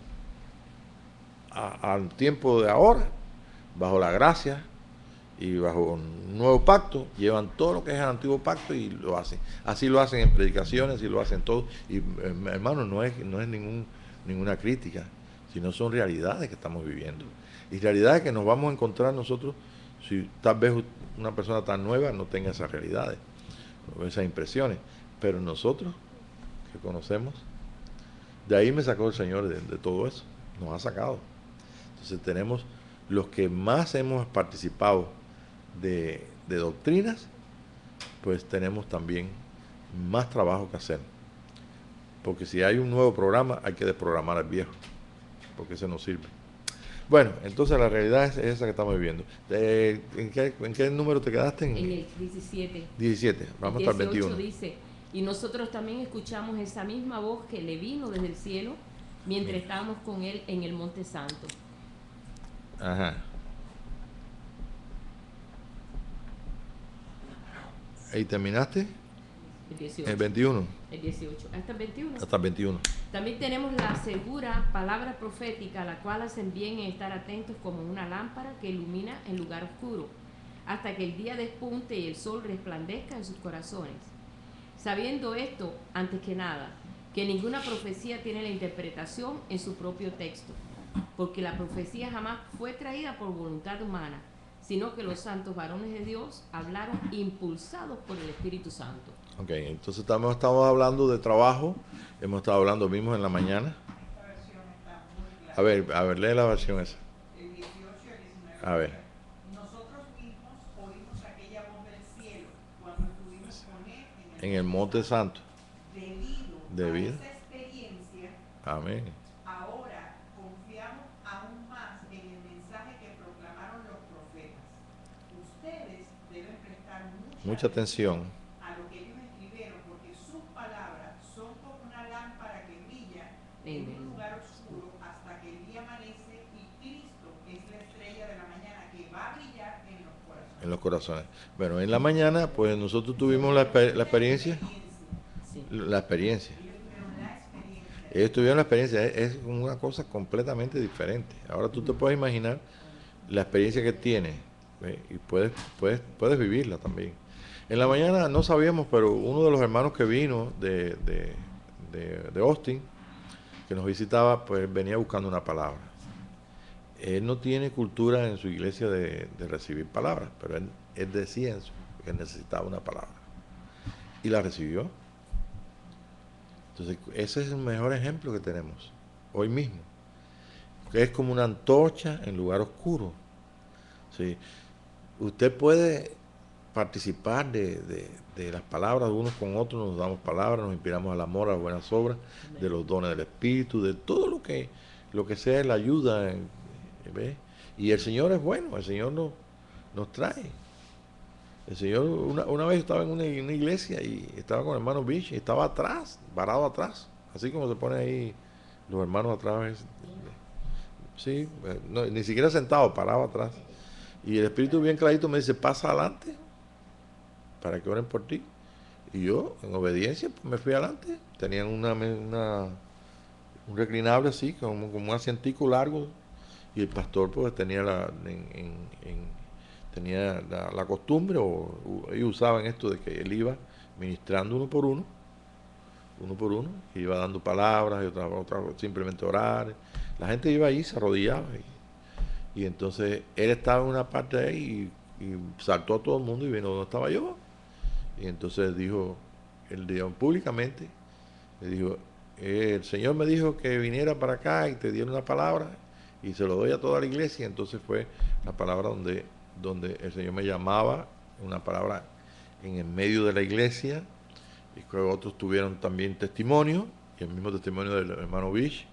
al tiempo de ahora, bajo la gracia y bajo un nuevo pacto, llevan todo lo que es el antiguo pacto y lo hacen. Así lo hacen en predicaciones, así lo hacen todo. Y hermano, no es ninguna crítica, sino son realidades que estamos viviendo. Y realidades que nos vamos a encontrar nosotros si tal vez una persona tan nueva no tenga esas realidades, o esas impresiones. Pero nosotros, que conocemos, de ahí me sacó el Señor de todo eso, nos ha sacado. Entonces tenemos los que más hemos participado de doctrinas, pues tenemos también más trabajo que hacer. Porque si hay un nuevo programa, hay que desprogramar al viejo, porque ese no sirve. Bueno, entonces la realidad es esa que estamos viviendo. ¿En qué número te quedaste? En el 17. 17, vamos hasta el 21. Dice, y nosotros también escuchamos esa misma voz que le vino desde el cielo mientras estábamos con él en el Monte Santo. Ajá. ¿Ahí terminaste? El 18. El 21. El 18. Hasta el 21. Hasta el 21. También tenemos la segura palabra profética, la cual hacen bien en estar atentos como una lámpara que ilumina en lugar oscuro, hasta que el día despunte y el sol resplandezca en sus corazones. Sabiendo esto, antes que nada, que ninguna profecía tiene la interpretación en su propio texto, porque la profecía jamás fue traída por voluntad humana, sino que los santos varones de Dios hablaron impulsados por el Espíritu Santo. Ok, entonces estamos hablando de trabajo, hemos estado hablando mismo en la mañana. A ver, lee la versión esa. El 18 y 19. A ver. Nosotros mismos oímos aquella voz del cielo cuando estuvimos con él en el Monte Santo. Debido a esa experiencia, amén. Ahora confiamos aún más en el mensaje que proclamaron los profetas. Ustedes deben prestar mucha atención a lo que ellos escribieron, porque sus palabras son como una lámpara que brilla en un lugar oscuro hasta que el día amanece, y Cristo es la estrella de la mañana que va a brillar en los corazones. En los corazones. Bueno, en la mañana, pues nosotros tuvimos la experiencia. La experiencia. Ellos tuvieron la experiencia, es una cosa completamente diferente. Ahora tú te puedes imaginar la experiencia que tiene, y puedes vivirla también. En la mañana no sabíamos, pero uno de los hermanos que vino de Austin, que nos visitaba, pues venía buscando una palabra. Él no tiene cultura en su iglesia de recibir palabras, pero él decía que necesitaba una palabra. Y la recibió. Entonces, ese es el mejor ejemplo que tenemos hoy mismo, que es como una antorcha en lugar oscuro. ¿Sí? Usted puede participar de las palabras de unos con otros, nos damos palabras, nos inspiramos al amor, a las buenas obras, de los dones del Espíritu, de todo lo que sea la ayuda. ¿Ve? Y el Señor es bueno, el Señor nos trae. El Señor, una vez estaba en una iglesia y estaba con el hermano Beach y estaba atrás, parado atrás, así como se ponen ahí los hermanos atrás. Sí, no, ni siquiera sentado, parado atrás. Y el Espíritu bien clarito me dice, pasa adelante para que oren por ti. Y yo, en obediencia, pues me fui adelante. Tenían un reclinable así, como un asientico largo. Y el pastor pues tenía la costumbre, o ellos usaban esto de que él iba ministrando uno por uno, y iba dando palabras, y otra simplemente orar. La gente iba ahí, se arrodillaba, y entonces él estaba en una parte de ahí, y saltó a todo el mundo y vino donde estaba yo. Y entonces él dijo públicamente, le dijo, el Señor me dijo que viniera para acá y te diera una palabra, y se lo doy a toda la iglesia. Y entonces fue la palabra donde el Señor me llamaba, una palabra en el medio de la iglesia, y que otros tuvieron también testimonio, y el mismo testimonio del hermano Bish,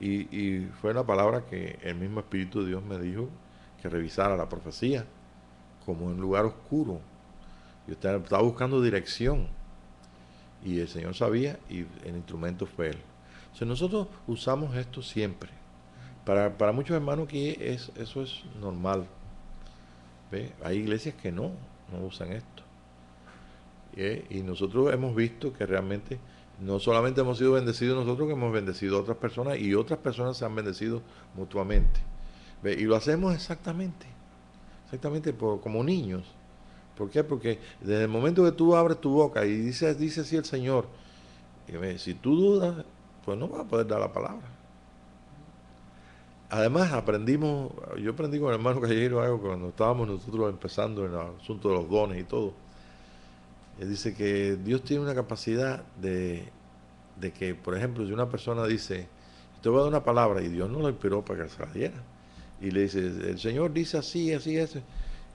y fue la palabra que el mismo Espíritu de Dios me dijo que revisara la profecía, como en un lugar oscuro. Yo estaba buscando dirección, y el Señor sabía, y el instrumento fue Él. O sea, nosotros usamos esto siempre. Para muchos hermanos aquí eso es normal. ¿Ve? Hay iglesias que no usan esto. Y nosotros hemos visto que realmente no solamente hemos sido bendecidos nosotros, que hemos bendecido a otras personas, y otras personas se han bendecido mutuamente. ¿Ve? Y lo hacemos exactamente como niños. ¿Por qué? Porque desde el momento que tú abres tu boca y dice así el Señor, si tú dudas, pues no vas a poder dar la palabra. Además, yo aprendí con el hermano Callejero algo cuando estábamos nosotros empezando en el asunto de los dones y todo. Él dice que Dios tiene una capacidad de que, por ejemplo, si una persona dice, te voy a dar una palabra, y Dios no lo inspiró para que se la diera, y le dice, el Señor dice así, así, así,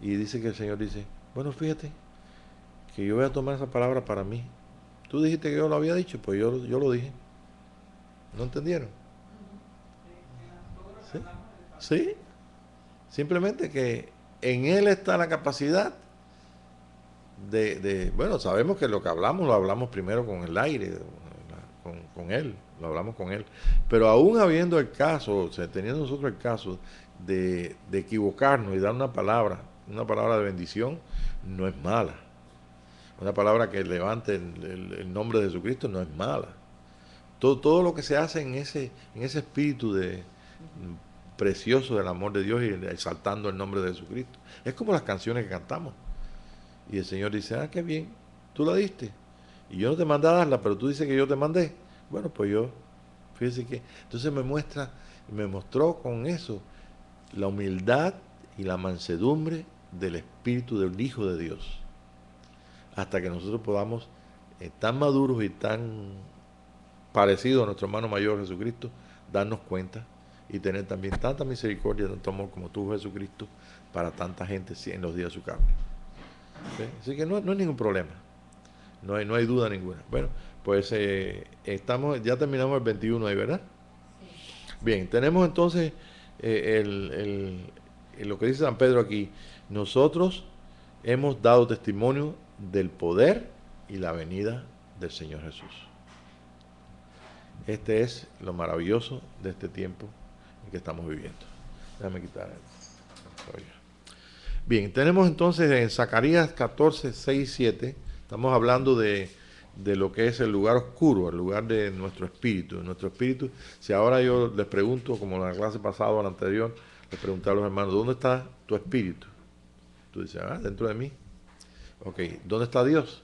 y dice que el Señor dice, bueno, fíjate, que yo voy a tomar esa palabra para mí. Tú dijiste que yo lo había dicho, pues yo lo dije. ¿No entendieron? ¿Sí? ¿Sí? Simplemente que en Él está la capacidad bueno, sabemos que lo que hablamos, lo hablamos primero con el aire, con Él, lo hablamos con Él. Pero aún habiendo el caso, o sea, teniendo nosotros el caso de equivocarnos y dar una palabra de bendición, no es mala. Una palabra que levante el nombre de Jesucristo no es mala. Todo lo que se hace en ese espíritu precioso del amor de Dios, y exaltando el nombre de Jesucristo. Es como las canciones que cantamos. Y el Señor dice, qué bien, tú la diste. Y yo no te mandé a darla, pero tú dices que yo te mandé. Bueno, pues fíjese que, entonces me mostró con eso la humildad y la mansedumbre del Espíritu del Hijo de Dios. Hasta que nosotros podamos, tan maduros y tan parecidos a nuestro hermano mayor Jesucristo, darnos cuenta y tener también tanta misericordia, tanto amor como tuvo Jesucristo para tanta gente en los días de su carne. ¿Sí? Así que no es ningún problema, no hay duda ninguna. Bueno, pues ya terminamos el 21 ahí, ¿verdad? Sí. Bien, tenemos entonces lo que dice San Pedro aquí. Nosotros hemos dado testimonio del poder y la venida del Señor Jesús. Este es lo maravilloso de este tiempo en que estamos viviendo. Déjame quitar el... Bien, tenemos entonces en Zacarías 14, 6, 7, estamos hablando de lo que es el lugar oscuro, el lugar de nuestro espíritu. Nuestro espíritu, si ahora yo les pregunto, como en la clase pasada o la anterior, les pregunté a los hermanos, ¿dónde está tu espíritu? Tú dices, dentro de mí. Ok, ¿dónde está Dios?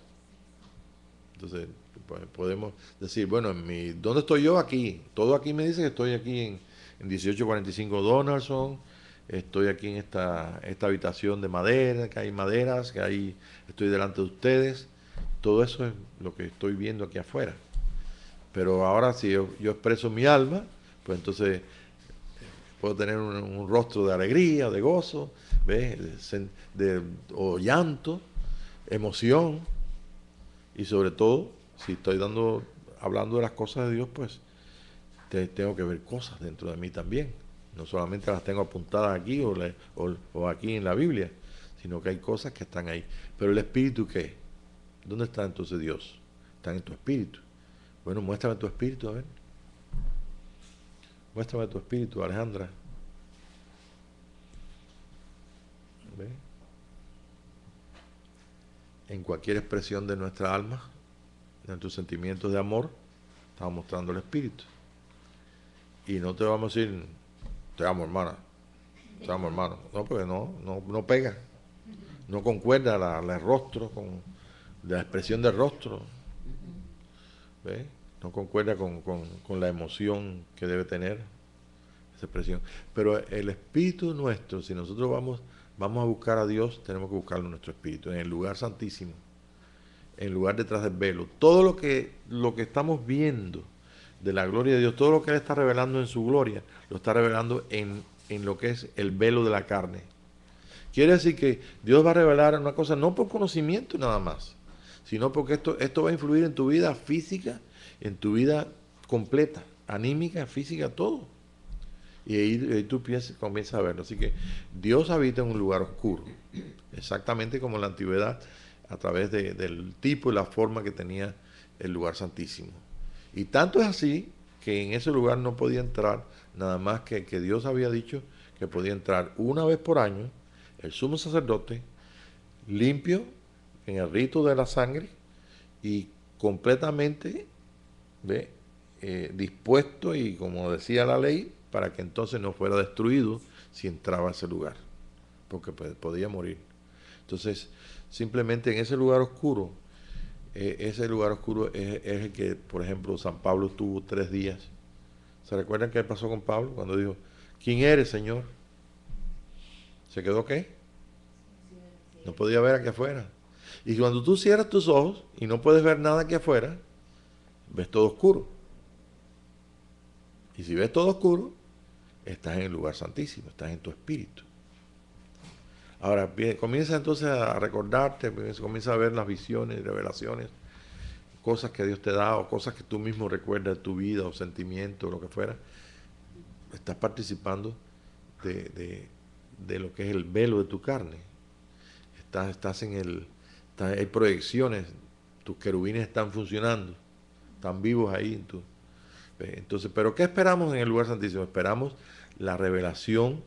Entonces, pues, podemos decir, bueno, ¿dónde estoy yo? Aquí. Todo aquí me dice que estoy aquí en 1845 Donaldson. Estoy aquí en esta habitación de madera, que hay maderas, estoy delante de ustedes. Todo eso es lo que estoy viendo aquí afuera. Pero ahora si yo expreso mi alma, pues entonces puedo tener un rostro de alegría, de gozo, ¿ves? O llanto, emoción, y sobre todo, si estoy hablando de las cosas de Dios, pues tengo que ver cosas dentro de mí también. No solamente las tengo apuntadas aquí o aquí en la Biblia, sino que hay cosas que están ahí. Pero el espíritu, ¿qué? ¿Dónde está entonces Dios? Está en tu espíritu. Bueno, muéstrame tu espíritu, a ver. Muéstrame tu espíritu, Alejandra. ¿Ve? En cualquier expresión de nuestra alma, de nuestros sentimientos de amor, estamos mostrando el Espíritu. Y no te vamos a decir, te amo, hermana, te amo, hermano. No, porque no pega. No concuerda el rostro con la expresión del rostro. ¿Ve? No concuerda con la emoción que debe tener esa expresión. Pero el espíritu nuestro, si nosotros vamos a buscar a Dios, tenemos que buscarlo en nuestro espíritu, en el lugar santísimo, en el lugar detrás del velo. Todo lo que estamos viendo de la gloria de Dios, todo lo que Él está revelando en su gloria, lo está revelando en lo que es el velo de la carne. Quiere decir que Dios va a revelar una cosa no por conocimiento nada más, sino porque esto va a influir en tu vida física, en tu vida completa, anímica, física, todo. Y ahí tú comienzas a verlo. Así que Dios habita en un lugar oscuro, exactamente como en la antigüedad, a través del tipo y la forma que tenía el lugar santísimo. Y tanto es así que en ese lugar no podía entrar nada más que Dios había dicho que podía entrar una vez por año el sumo sacerdote, limpio en el rito de la sangre y completamente dispuesto, y como decía la ley, para que entonces no fuera destruido si entraba a ese lugar, porque podía morir. Entonces, simplemente en ese lugar oscuro, es el que, por ejemplo, San Pablo tuvo 3 días. ¿Se recuerdan qué pasó con Pablo cuando dijo, ¿quién eres, Señor? ¿Se quedó qué? No podía ver aquí afuera. Y cuando tú cierras tus ojos y no puedes ver nada aquí afuera, ves todo oscuro. Y si ves todo oscuro, estás en el lugar santísimo, estás en tu espíritu. Ahora, comienza entonces a recordarte, comienza a ver las visiones y revelaciones, cosas que Dios te da o cosas que tú mismo recuerdas de tu vida o sentimientos o lo que fuera. Estás participando de lo que es el velo de tu carne. Hay proyecciones, tus querubines están funcionando, están vivos ahí. Entonces, ¿pero qué esperamos en el lugar santísimo? Esperamos la revelación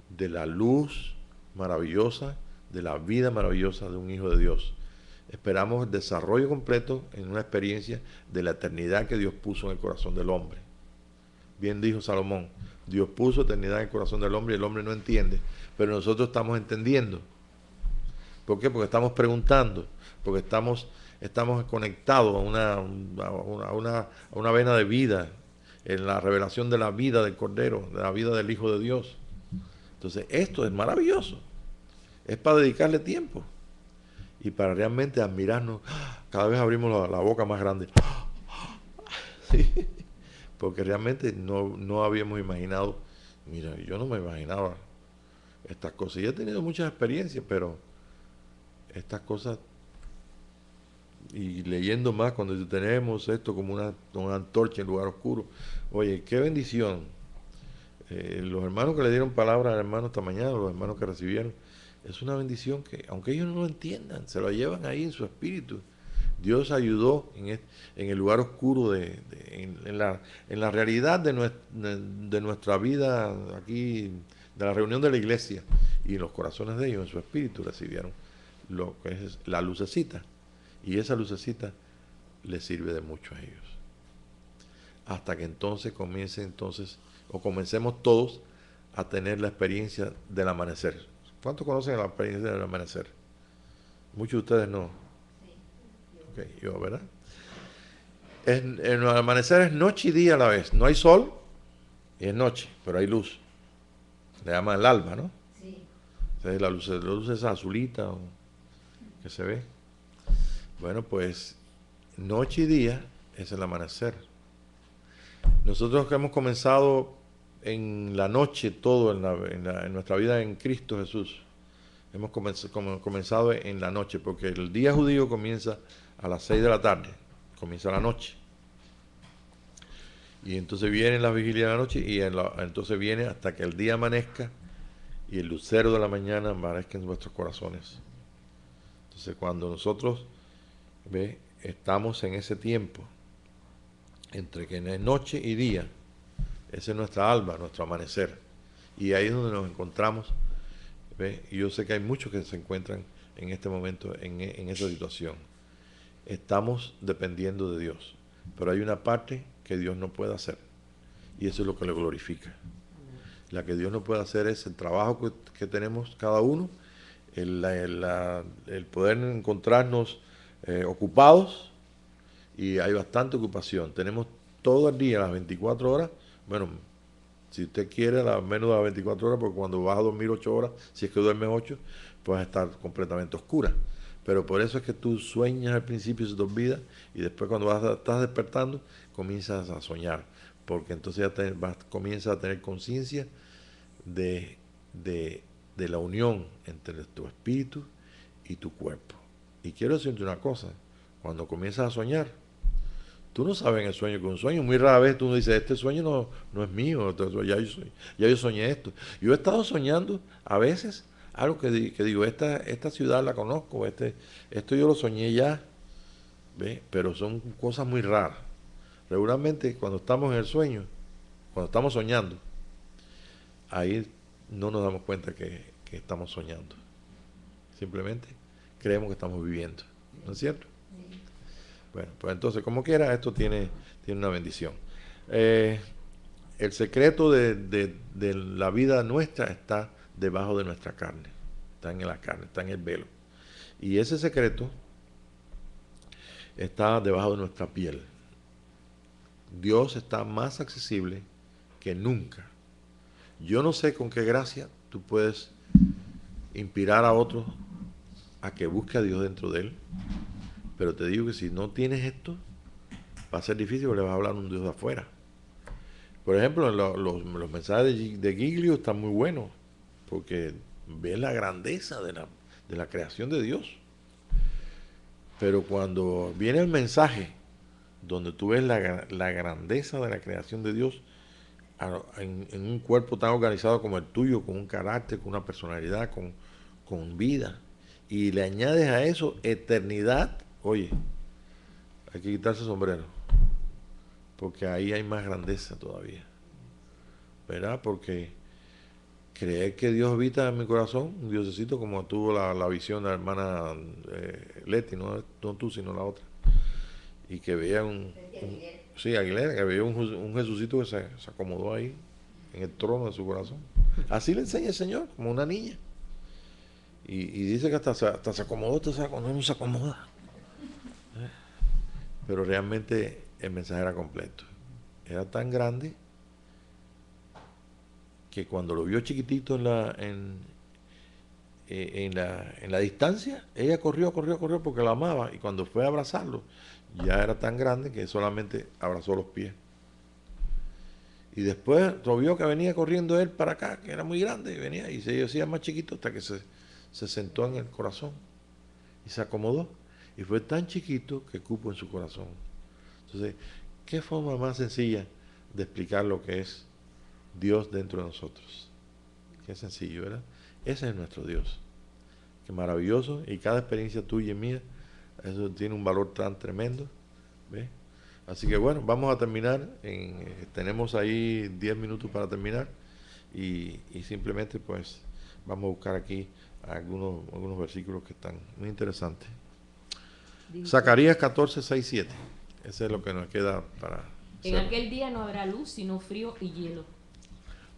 de la luz maravillosa, de la vida maravillosa de un hijo de Dios. Esperamos el desarrollo completo en una experiencia de la eternidad que Dios puso en el corazón del hombre. Bien dijo Salomón, Dios puso eternidad en el corazón del hombre y el hombre no entiende, pero nosotros estamos entendiendo. ¿Por qué? Porque estamos preguntando, porque estamos conectados a una vena de vida, en la revelación de la vida del Cordero, de la vida del Hijo de Dios. Entonces, esto es maravilloso. Es para dedicarle tiempo y para realmente admirarnos. Cada vez abrimos la boca más grande. Sí, porque realmente no habíamos imaginado. Mira, yo no me imaginaba estas cosas. Y he tenido muchas experiencias, pero estas cosas, y leyendo más, cuando tenemos esto como una antorcha en lugar oscuro, oye, qué bendición. Los hermanos que le dieron palabra al hermano esta mañana, los hermanos que recibieron, es una bendición que, aunque ellos no lo entiendan, se lo llevan ahí en su espíritu. Dios ayudó en el lugar oscuro, en la realidad de nuestra vida aquí, de la reunión de la iglesia, y en los corazones de ellos, en su espíritu, recibieron lo que es la lucecita, y esa lucecita les sirve de mucho a ellos, hasta que entonces comencemos todos a tener la experiencia del amanecer. ¿Cuántos conocen la experiencia del amanecer? Muchos de ustedes no. Sí. Ok, yo, ¿verdad? El amanecer es noche y día a la vez. No hay sol y es noche, pero hay luz. Le llaman el alba, ¿no? Sí. Entonces la luz es azulita que se ve. Bueno, pues noche y día es el amanecer. Nosotros que hemos comenzado en la noche todo en nuestra vida en Cristo Jesús, hemos comenzado en la noche, porque el día judío comienza a las 6 de la tarde, comienza la noche. Y entonces viene la vigilia de la noche y entonces viene hasta que el día amanezca y el lucero de la mañana amanezca en nuestros corazones. Entonces cuando nosotros estamos en ese tiempo, entre que es noche y día, ese es nuestra alba, nuestro amanecer. Y ahí es donde nos encontramos ¿Ve? Y yo sé que hay muchos que se encuentran en este momento en esa situación. Estamos dependiendo de Dios, pero hay una parte que Dios no puede hacer, y eso es lo que le glorifica. La que Dios no puede hacer es el trabajo que tenemos cada uno, el poder encontrarnos ocupados, y hay bastante ocupación. Tenemos todo el día, las 24 horas, bueno, si usted quiere, menos de las 24 horas, porque cuando vas a dormir 8 horas, si es que duermes 8, puedes estar completamente oscura. Pero por eso es que tú sueñas al principio y se te olvida, y después cuando estás despertando, comienzas a soñar, porque entonces ya comienzas a tener conciencia de la unión entre tu espíritu y tu cuerpo. Y quiero decirte una cosa, cuando comienzas a soñar, tú no sabes en el sueño que un sueño, muy rara vez tú dices, este sueño no es mío, ya yo soñé esto. Yo he estado soñando a veces algo que digo, esta ciudad la conozco, esto yo lo soñé ya, ¿ve? Pero son cosas muy raras. Regularmente cuando estamos en el sueño, cuando estamos soñando, ahí no nos damos cuenta que estamos soñando. Simplemente creemos que estamos viviendo, ¿no es cierto? Bueno, pues entonces, como quiera, esto tiene una bendición. El secreto de la vida nuestra está debajo de nuestra carne, está en la carne, está en el velo. Y ese secreto está debajo de nuestra piel. Dios está más accesible que nunca. Yo no sé con qué gracia tú puedes inspirar a otros a que busque a Dios dentro de él, pero te digo que si no tienes esto, va a ser difícil porque le vas a hablar a un Dios de afuera. Por ejemplo, los mensajes de Giglio están muy buenos, porque ves la grandeza de la creación de Dios. Pero cuando viene el mensaje donde tú ves la grandeza de la creación de Dios en un cuerpo tan organizado como el tuyo, con un carácter, con una personalidad, con vida, y le añades a eso eternidad, oye, hay que quitarse el sombrero, porque ahí hay más grandeza todavía, ¿verdad? Porque creer que Dios habita en mi corazón, un diosecito, como tuvo la visión de la hermana Leti, no tú, sino la otra, y que veía Aguilera, que veía un Jesucito que se acomodó ahí en el trono de su corazón. Así le enseña el Señor, como una niña. Y dice que hasta se acomodó, no se acomoda. Pero realmente el mensaje era completo. Era tan grande que cuando lo vio chiquitito en la distancia, ella corrió porque la amaba, y cuando fue a abrazarlo, ya era tan grande que solamente abrazó los pies. Y después lo vio que venía corriendo él para acá, que era muy grande, y venía y se hacía más chiquito hasta que se sentó en el corazón y se acomodó, y fue tan chiquito que cupo en su corazón. Entonces, ¿qué forma más sencilla de explicar lo que es Dios dentro de nosotros? Qué sencillo, ¿verdad? Ese es nuestro Dios. Qué maravilloso, y cada experiencia tuya y mía, eso tiene un valor tan tremendo, ¿ves? Así que bueno, vamos a terminar, tenemos ahí 10 minutos para terminar, y simplemente pues vamos a buscar aquí algunos versículos que están muy interesantes. Zacarías 14, 6, 7. Ese es lo que nos queda para... En aquel día no habrá luz, sino frío y hielo.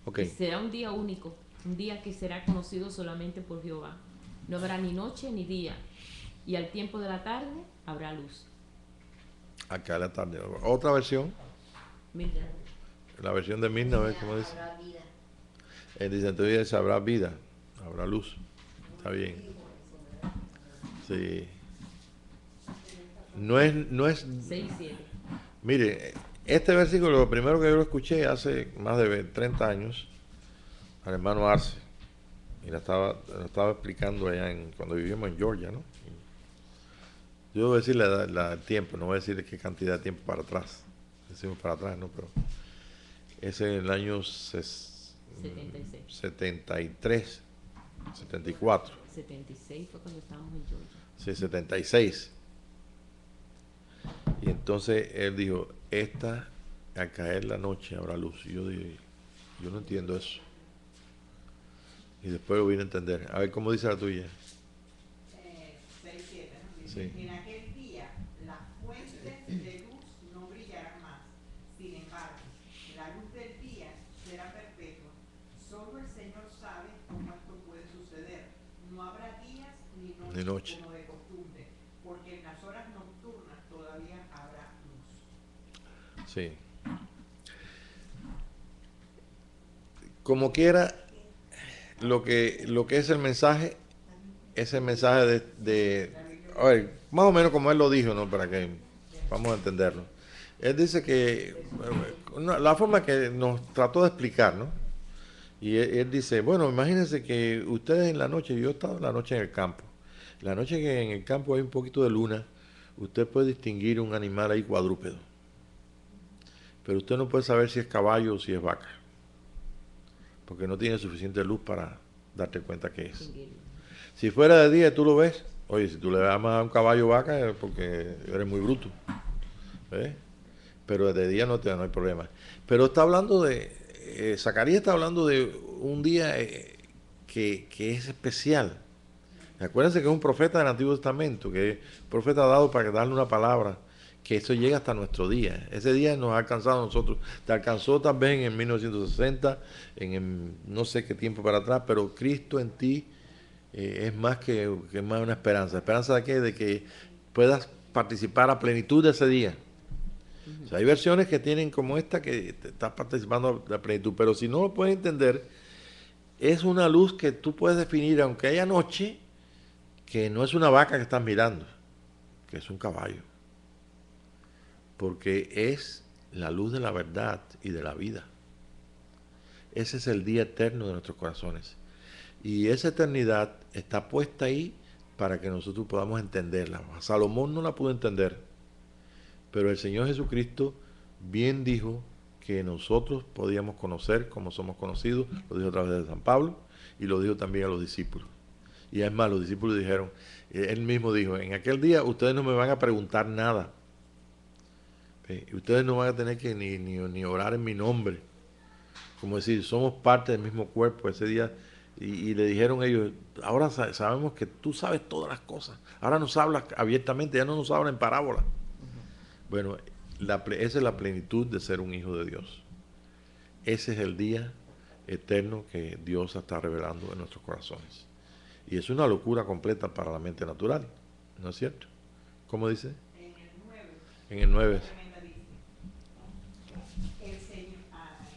Okay. Y será un día único, un día que será conocido solamente por Jehová. No habrá ni noche ni día, y al tiempo de la tarde habrá luz. Acá a la tarde. Otra versión. Mirna. La versión de Mirna, a ver cómo dice. Habrá vida. Dice, entonces habrá vida, habrá luz. Está bien. Sí. No es 6:7. Mire, este versículo, lo primero que yo lo escuché hace más de 30 años al hermano Arce, y lo estaba explicando allá cuando vivíamos en Georgia, ¿no? Yo voy a decir el tiempo, no voy a decir qué cantidad de tiempo para atrás. Decimos para atrás, ¿no? Pero es en el año 73, 74. 76 fue cuando estábamos en Georgia. Sí, 76. Y entonces él dijo, al caer la noche habrá luz. Y yo dije, yo no entiendo eso. y después lo vine a entender. A ver, ¿cómo dice la tuya? 6:7, ¿no? Dice, sí. En aquel día las fuentes de luz no brillarán más. Sin embargo, la luz del día será perpetua. Solo el Señor sabe cómo esto puede suceder. No habrá días ni noches como de costumbre, porque en las horas nocturnas todavía habrá luz. Sí. Como quiera, lo que es el mensaje, es el mensaje de a ver, más o menos como él lo dijo, ¿no? Para que vamos a entenderlo. Él dice que la forma que nos trató de explicar, ¿no? Y él dice, bueno, imagínense que ustedes en la noche, yo he estado en la noche en el campo, la noche que en el campo hay un poquito de luna, usted puede distinguir un animal ahí cuadrúpedo, pero usted no puede saber si es caballo o si es vaca, porque no tiene suficiente luz para darte cuenta que es. Si fuera de día tú lo ves, oye, si tú le das a un caballo vaca es porque eres muy bruto, ¿ves? Pero de día no hay problema. Pero está hablando de, Zacarías está hablando de un día que es especial. Acuérdense que es un profeta del Antiguo Testamento, que es profeta dado para darle una palabra, que eso llega hasta nuestro día. Ese día nos ha alcanzado a nosotros. Te alcanzó también en 1960, no sé qué tiempo para atrás, pero Cristo en ti es más que más una esperanza. ¿Esperanza de qué? De que puedas participar a plenitud de ese día. O sea, hay versiones que tienen como esta que te estás participando de la plenitud, pero si no lo puedes entender, es una luz que tú puedes definir, aunque haya noche, que no es una vaca que estás mirando, que es un caballo, porque es la luz de la verdad y de la vida. Ese es el día eterno de nuestros corazones. Y esa eternidad está puesta ahí para que nosotros podamos entenderla. Salomón no la pudo entender, pero el Señor Jesucristo bien dijo que nosotros podíamos conocer como somos conocidos, lo dijo a través de San Pablo y lo dijo también a los discípulos. Y es más, los discípulos dijeron, él mismo dijo, en aquel día ustedes no me van a preguntar nada. Ustedes no van a tener que ni orar en mi nombre. Como decir, somos parte del mismo cuerpo ese día. Y le dijeron ellos, ahora sabemos que tú sabes todas las cosas. Ahora nos hablas abiertamente, ya no nos hablas en parábola. Bueno, esa es la plenitud de ser un hijo de Dios. Ese es el día eterno que Dios está revelando en nuestros corazones. Y es una locura completa para la mente natural, ¿no es cierto? ¿Cómo dice? En el 9. El Señor,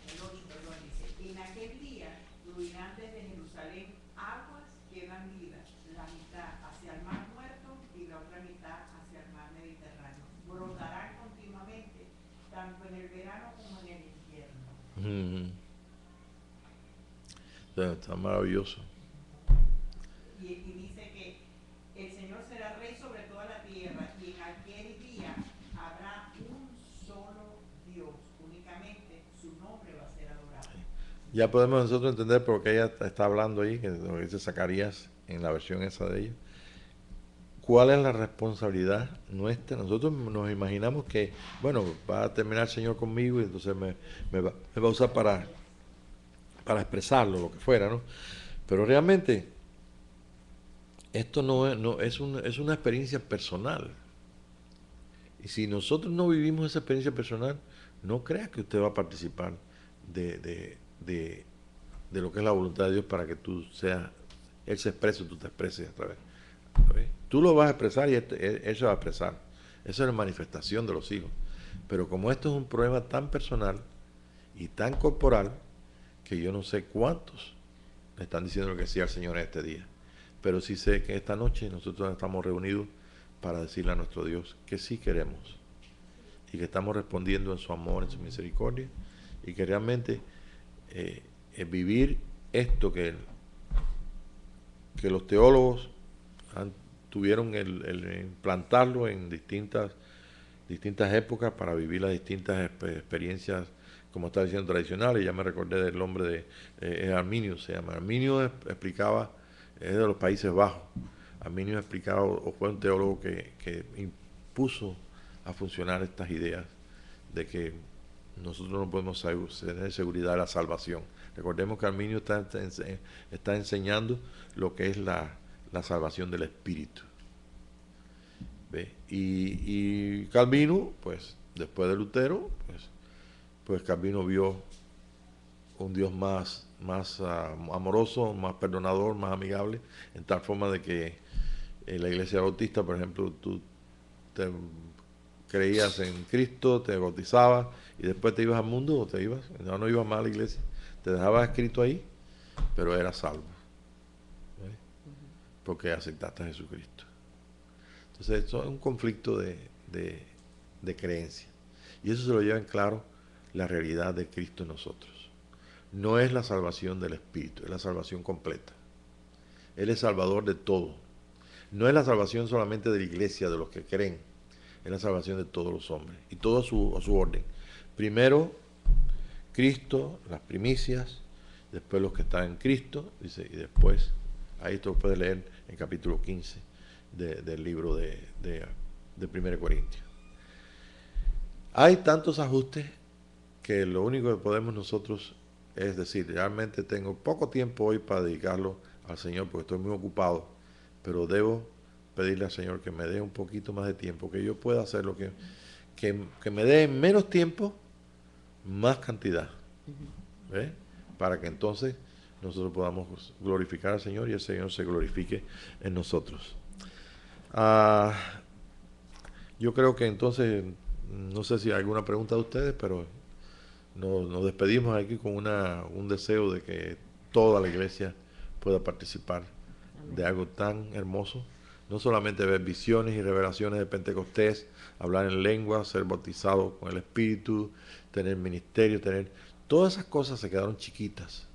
el 8, perdón, dice, en aquel día fluirán desde Jerusalén aguas que dan vida, la mitad hacia el mar muerto y la otra mitad hacia el mar Mediterráneo. Brotarán continuamente, tanto en el verano como en el invierno. Está maravilloso. Y dice que el Señor será rey sobre toda la tierra y en aquel día habrá un solo Dios, únicamente su nombre va a ser adorado. Ya podemos nosotros entender por qué ella está hablando ahí, que lo dice Zacarías en la versión esa de ella. ¿Cuál es la responsabilidad nuestra? Nosotros nos imaginamos que, bueno, va a terminar el Señor conmigo y entonces me va a usar para expresarlo, lo que fuera, ¿no? Pero realmente esto es una experiencia personal. Y si nosotros no vivimos esa experiencia personal, no creas que usted va a participar de lo que es la voluntad de Dios para que tú seas, Él se exprese, tú te expreses a través. Tú lo vas a expresar y Él se va a expresar. Esa es la manifestación de los hijos. Pero como esto es un problema tan personal y tan corporal, que yo no sé cuántos le están diciendo que sí al Señor en este día. Pero sí sé que esta noche nosotros estamos reunidos para decirle a nuestro Dios que sí queremos y que estamos respondiendo en su amor, en su misericordia y que realmente vivir esto que los teólogos tuvieron el implantarlo en distintas épocas para vivir las distintas experiencias, como está diciendo, tradicionales. Ya me recordé del nombre de Arminio, se llama. Arminio explicaba, es de los Países Bajos. Arminio explicaba, o fue un teólogo que impuso a funcionar estas ideas de que nosotros no podemos tener seguridad de la salvación. Recordemos que Arminio está enseñando lo que es la salvación del espíritu. ¿Ve? Y Calvino, pues después de Lutero, pues Calvino vio un Dios más amoroso, más perdonador, más amigable, en tal forma de que en la iglesia bautista, por ejemplo, tú te creías en Cristo, te bautizabas y después te ibas al mundo o te ibas, no ibas más a la iglesia, te dejabas escrito ahí, pero eras salvo, ¿ves? Porque aceptaste a Jesucristo. Entonces, eso es un conflicto de creencia. Y eso se lo lleva en claro la realidad de Cristo en nosotros. No es la salvación del Espíritu, es la salvación completa. Él es salvador de todo. No es la salvación solamente de la iglesia, de los que creen. Es la salvación de todos los hombres. Y todo a su orden. Primero, Cristo, las primicias. Después los que están en Cristo. Dice, y después, ahí tú lo puedes leer en capítulo 15 del libro de 1 Corintios. Hay tantos ajustes que lo único que podemos nosotros es decir, realmente tengo poco tiempo hoy para dedicarlo al Señor porque estoy muy ocupado, pero debo pedirle al Señor que me dé un poquito más de tiempo, que yo pueda hacer lo que me dé en menos tiempo, más cantidad, ¿ves? Para que entonces nosotros podamos glorificar al Señor y el Señor se glorifique en nosotros. Yo creo que entonces, no sé si hay alguna pregunta de ustedes, pero nos despedimos aquí con un deseo de que toda la iglesia pueda participar de algo tan hermoso. No solamente ver visiones y revelaciones de Pentecostés, hablar en lengua, ser bautizado con el Espíritu, tener ministerio, todas esas cosas se quedaron chiquitas.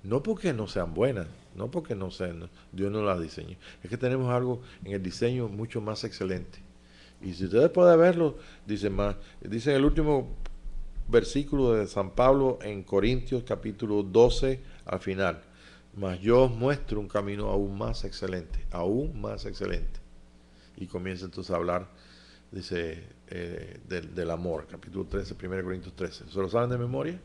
No porque no sean buenas, no porque no sean, Dios no las diseñó. Es que tenemos algo en el diseño mucho más excelente. Y si ustedes pueden verlo, dice en el último versículo de San Pablo en Corintios capítulo 12 al final: mas yo os muestro un camino aún más excelente, y comienza entonces a hablar, dice, del amor, capítulo 13, 1 Corintios 13. ¿Se lo saben de memoria?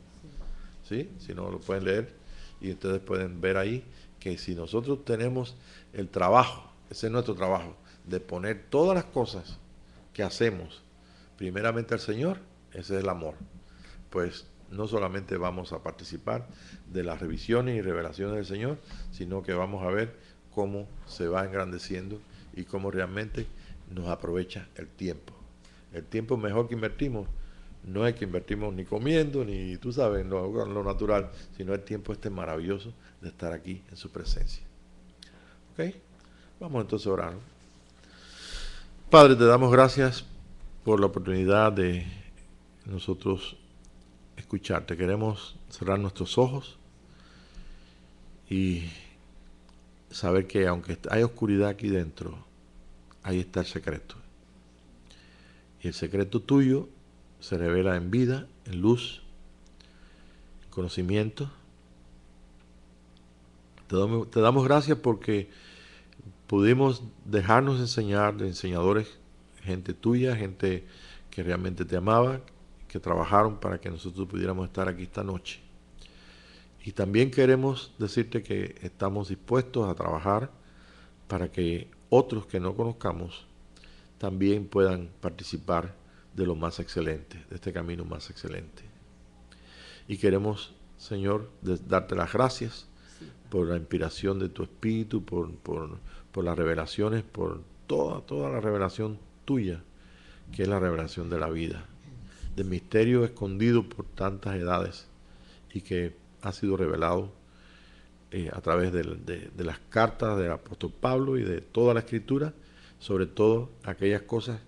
¿Sí? Si no, lo pueden leer y ustedes pueden ver ahí que si nosotros tenemos el trabajo, ese es nuestro trabajo, de poner todas las cosas que hacemos primeramente al Señor, ese es el amor. Pues no solamente vamos a participar de las revisiones y revelaciones del Señor, sino que vamos a ver cómo se va engrandeciendo y cómo realmente nos aprovecha el tiempo. El tiempo mejor que invertimos no es que invertimos ni comiendo, ni tú sabes, lo natural, sino el tiempo maravilloso de estar aquí en su presencia. ¿Ok? Vamos entonces a orar. Padre, te damos gracias por la oportunidad de nosotros escucharte. Queremos cerrar nuestros ojos y saber que aunque hay oscuridad aquí dentro, ahí está el secreto. Y el secreto tuyo se revela en vida, en luz, en conocimiento. Te damos gracias porque pudimos dejarnos enseñar de enseñadores, gente tuya, gente que realmente te amaba, que trabajaron para que nosotros pudiéramos estar aquí esta noche. Y también queremos decirte que estamos dispuestos a trabajar para que otros que no conozcamos también puedan participar de lo más excelente, de este camino más excelente. Y queremos, Señor, darte las gracias por la inspiración de tu Espíritu, por las revelaciones, por toda la revelación tuya, que es la revelación de la vida, del misterio escondido por tantas edades y que ha sido revelado a través de las cartas del apóstol Pablo y de toda la Escritura, sobre todo aquellas cosas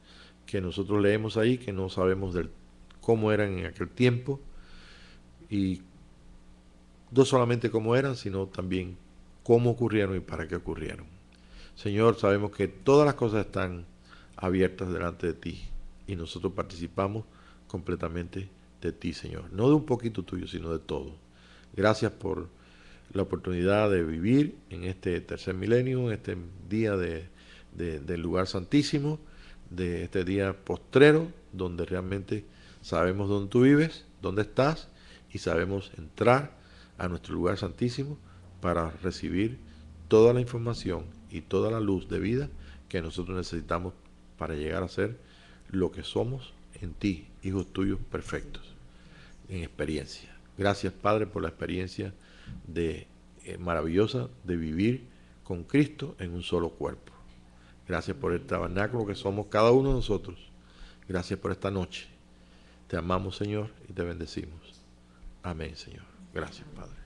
que nosotros leemos ahí, que no sabemos cómo eran en aquel tiempo, y no solamente cómo eran, sino también cómo ocurrieron y para qué ocurrieron. Señor, sabemos que todas las cosas están abiertas delante de ti y nosotros participamos completamente de ti, Señor. No de un poquito tuyo, sino de todo. Gracias por la oportunidad de vivir en este tercer milenio, en este día del lugar santísimo, de este día postrero, donde realmente Sabemos dónde tú vives, dónde estás, y sabemos entrar a nuestro lugar santísimo para recibir toda la información y toda la luz de vida que nosotros necesitamos para llegar a ser lo que somos en ti, hijos tuyos perfectos, en experiencia. Gracias, Padre, por la experiencia maravillosa de vivir con Cristo en un solo cuerpo. Gracias por el tabernáculo que somos cada uno de nosotros. Gracias por esta noche. Te amamos, Señor, y te bendecimos. Amén, Señor. Gracias, Padre.